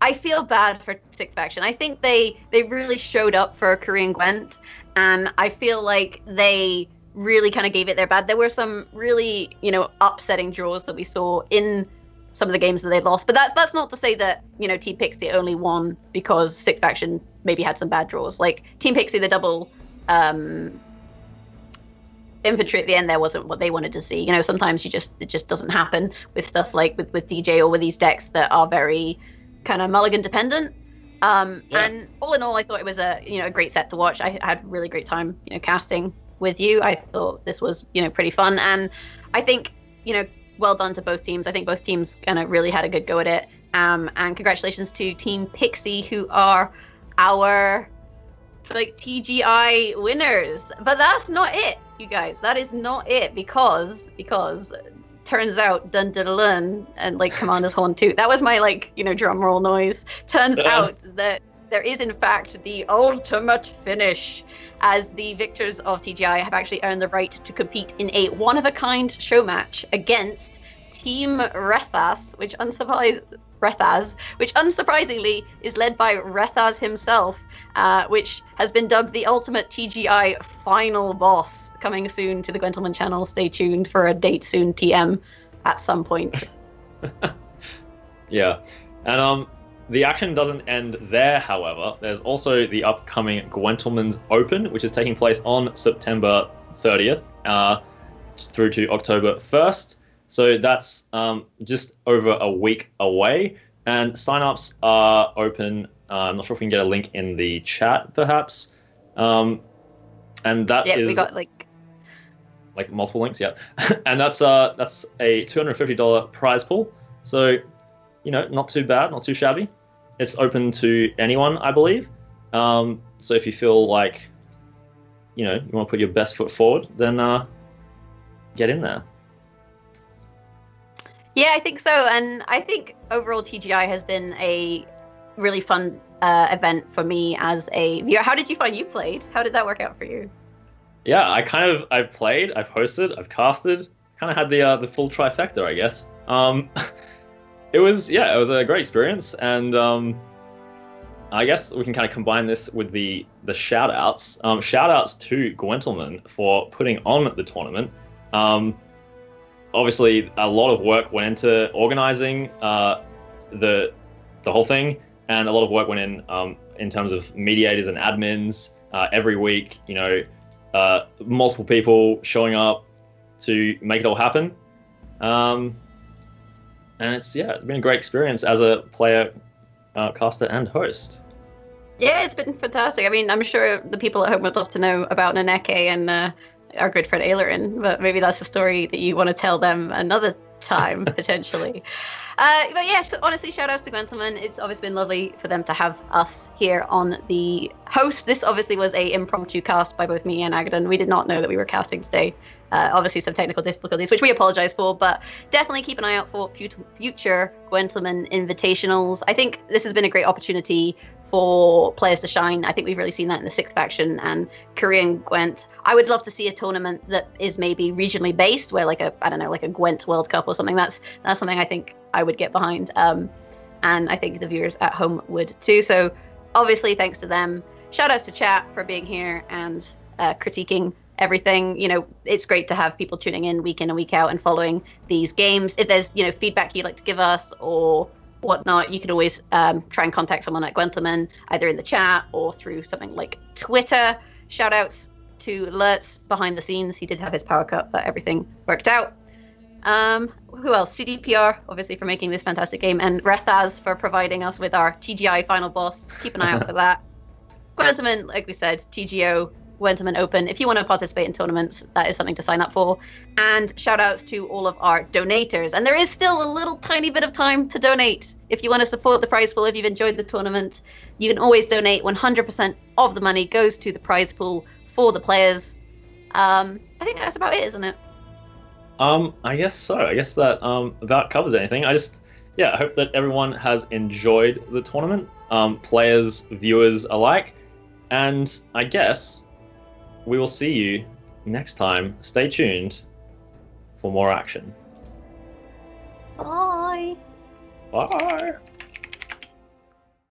I feel bad for Sixth Faction. I think they really showed up for Korean Gwent, and I feel like they really kind of gave it their bad. There were some really, you know, upsetting draws that we saw in some of the games that they lost, but that's not to say that, you know, Team Pixie only won because Sixth Faction maybe had some bad draws. Like Team Pixie, the double infantry at the end there wasn't what they wanted to see. You know, sometimes it just doesn't happen with stuff like with DJ or with these decks that are very kind of mulligan dependent. And all in all, I thought it was a great set to watch. I had a really great time, you know, casting with you. I thought this was, you know, pretty fun, and I think, you know, well done to both teams. I think both teams kind of really had a good go at it. And congratulations to Team Pixie, who are our like TGI winners. But that's not it, you guys. That is not it, because turns out dun dun dun, and like Commander's Horn 2. That was my, like, you know, drum roll noise. Turns out that there is in fact the ultimate finish, as the victors of TGI have actually earned the right to compete in a one-of-a-kind show match against Team Rethas, which unsurprisingly is led by Rethas himself. which has been dubbed the ultimate TGI final boss, coming soon to the Gwentlemen channel. Stay tuned for a date soon, TM, at some point. Yeah, and the action doesn't end there, however. There's also the upcoming Gwentlemen's Open, which is taking place on September 30th through to October 1st. So that's just over a week away, and signups are open. I'm not sure if we can get a link in the chat, perhaps. And that is we got like multiple links, yeah. And that's a $250 prize pool. So, you know, not too bad, not too shabby. It's open to anyone, I believe. So if you feel like, you know, you want to put your best foot forward, then get in there. Yeah, I think so. And I think overall TGI has been a really fun event for me as a viewer. How did you find you played? How did that work out for you? Yeah, I've played, I've hosted, I've casted, kind of had the full trifecta, I guess. It was a great experience, and I guess we can kind of combine this with the shout outs. Shout outs to Gwentlemen for putting on the tournament. Obviously, a lot of work went into organizing the whole thing, and a lot of work went in terms of mediators and admins every week. You know, multiple people showing up to make it all happen. And it's been a great experience as a player, caster, and host. Yeah, it's been fantastic. I mean, I'm sure the people at home would love to know about Naneke and our good friend Ailerin, but maybe that's a story that you want to tell them another time, potentially. But yeah, so honestly, shout outs to Gwentlemen. It's obviously been lovely for them to have us here on the host. This obviously was a impromptu cast by both me and Aggedon. We did not know that we were casting today. Obviously some technical difficulties, which we apologize for, but definitely keep an eye out for future Gwentlemen Invitationals. I think this has been a great opportunity for players to shine. I think we've really seen that in the 6th faction and Korean Gwent. I would love to see a tournament that is maybe regionally based, where like a Gwent World Cup or something. That's something I think I would get behind. And I think the viewers at home would too. So obviously thanks to them. Shout outs to chat for being here and critiquing everything. You know, it's great to have people tuning in and week out and following these games. If there's, you know, feedback you'd like to give us or whatnot, you can always try and contact someone at Gwentlemen, either in the chat or through something like Twitter. Shout outs to Lurtz behind the scenes. He did have his power cut, but everything worked out. Who else? CDPR, obviously, for making this fantastic game, and Rethaz for providing us with our TGI final boss. Keep an eye out for that. Gwentlemen, like we said, TGO, Gwentlemen Open. If you want to participate in tournaments, that is something to sign up for. And shout outs to all of our donators. And there is still a little tiny bit of time to donate. If you want to support the prize pool, if you've enjoyed the tournament, you can always donate. 100% of the money goes to the prize pool for the players. I think that's about it, isn't it? I guess so. I guess that about covers anything. I hope that everyone has enjoyed the tournament, players, viewers alike. And I guess we will see you next time. Stay tuned for more action. Bye. Bye.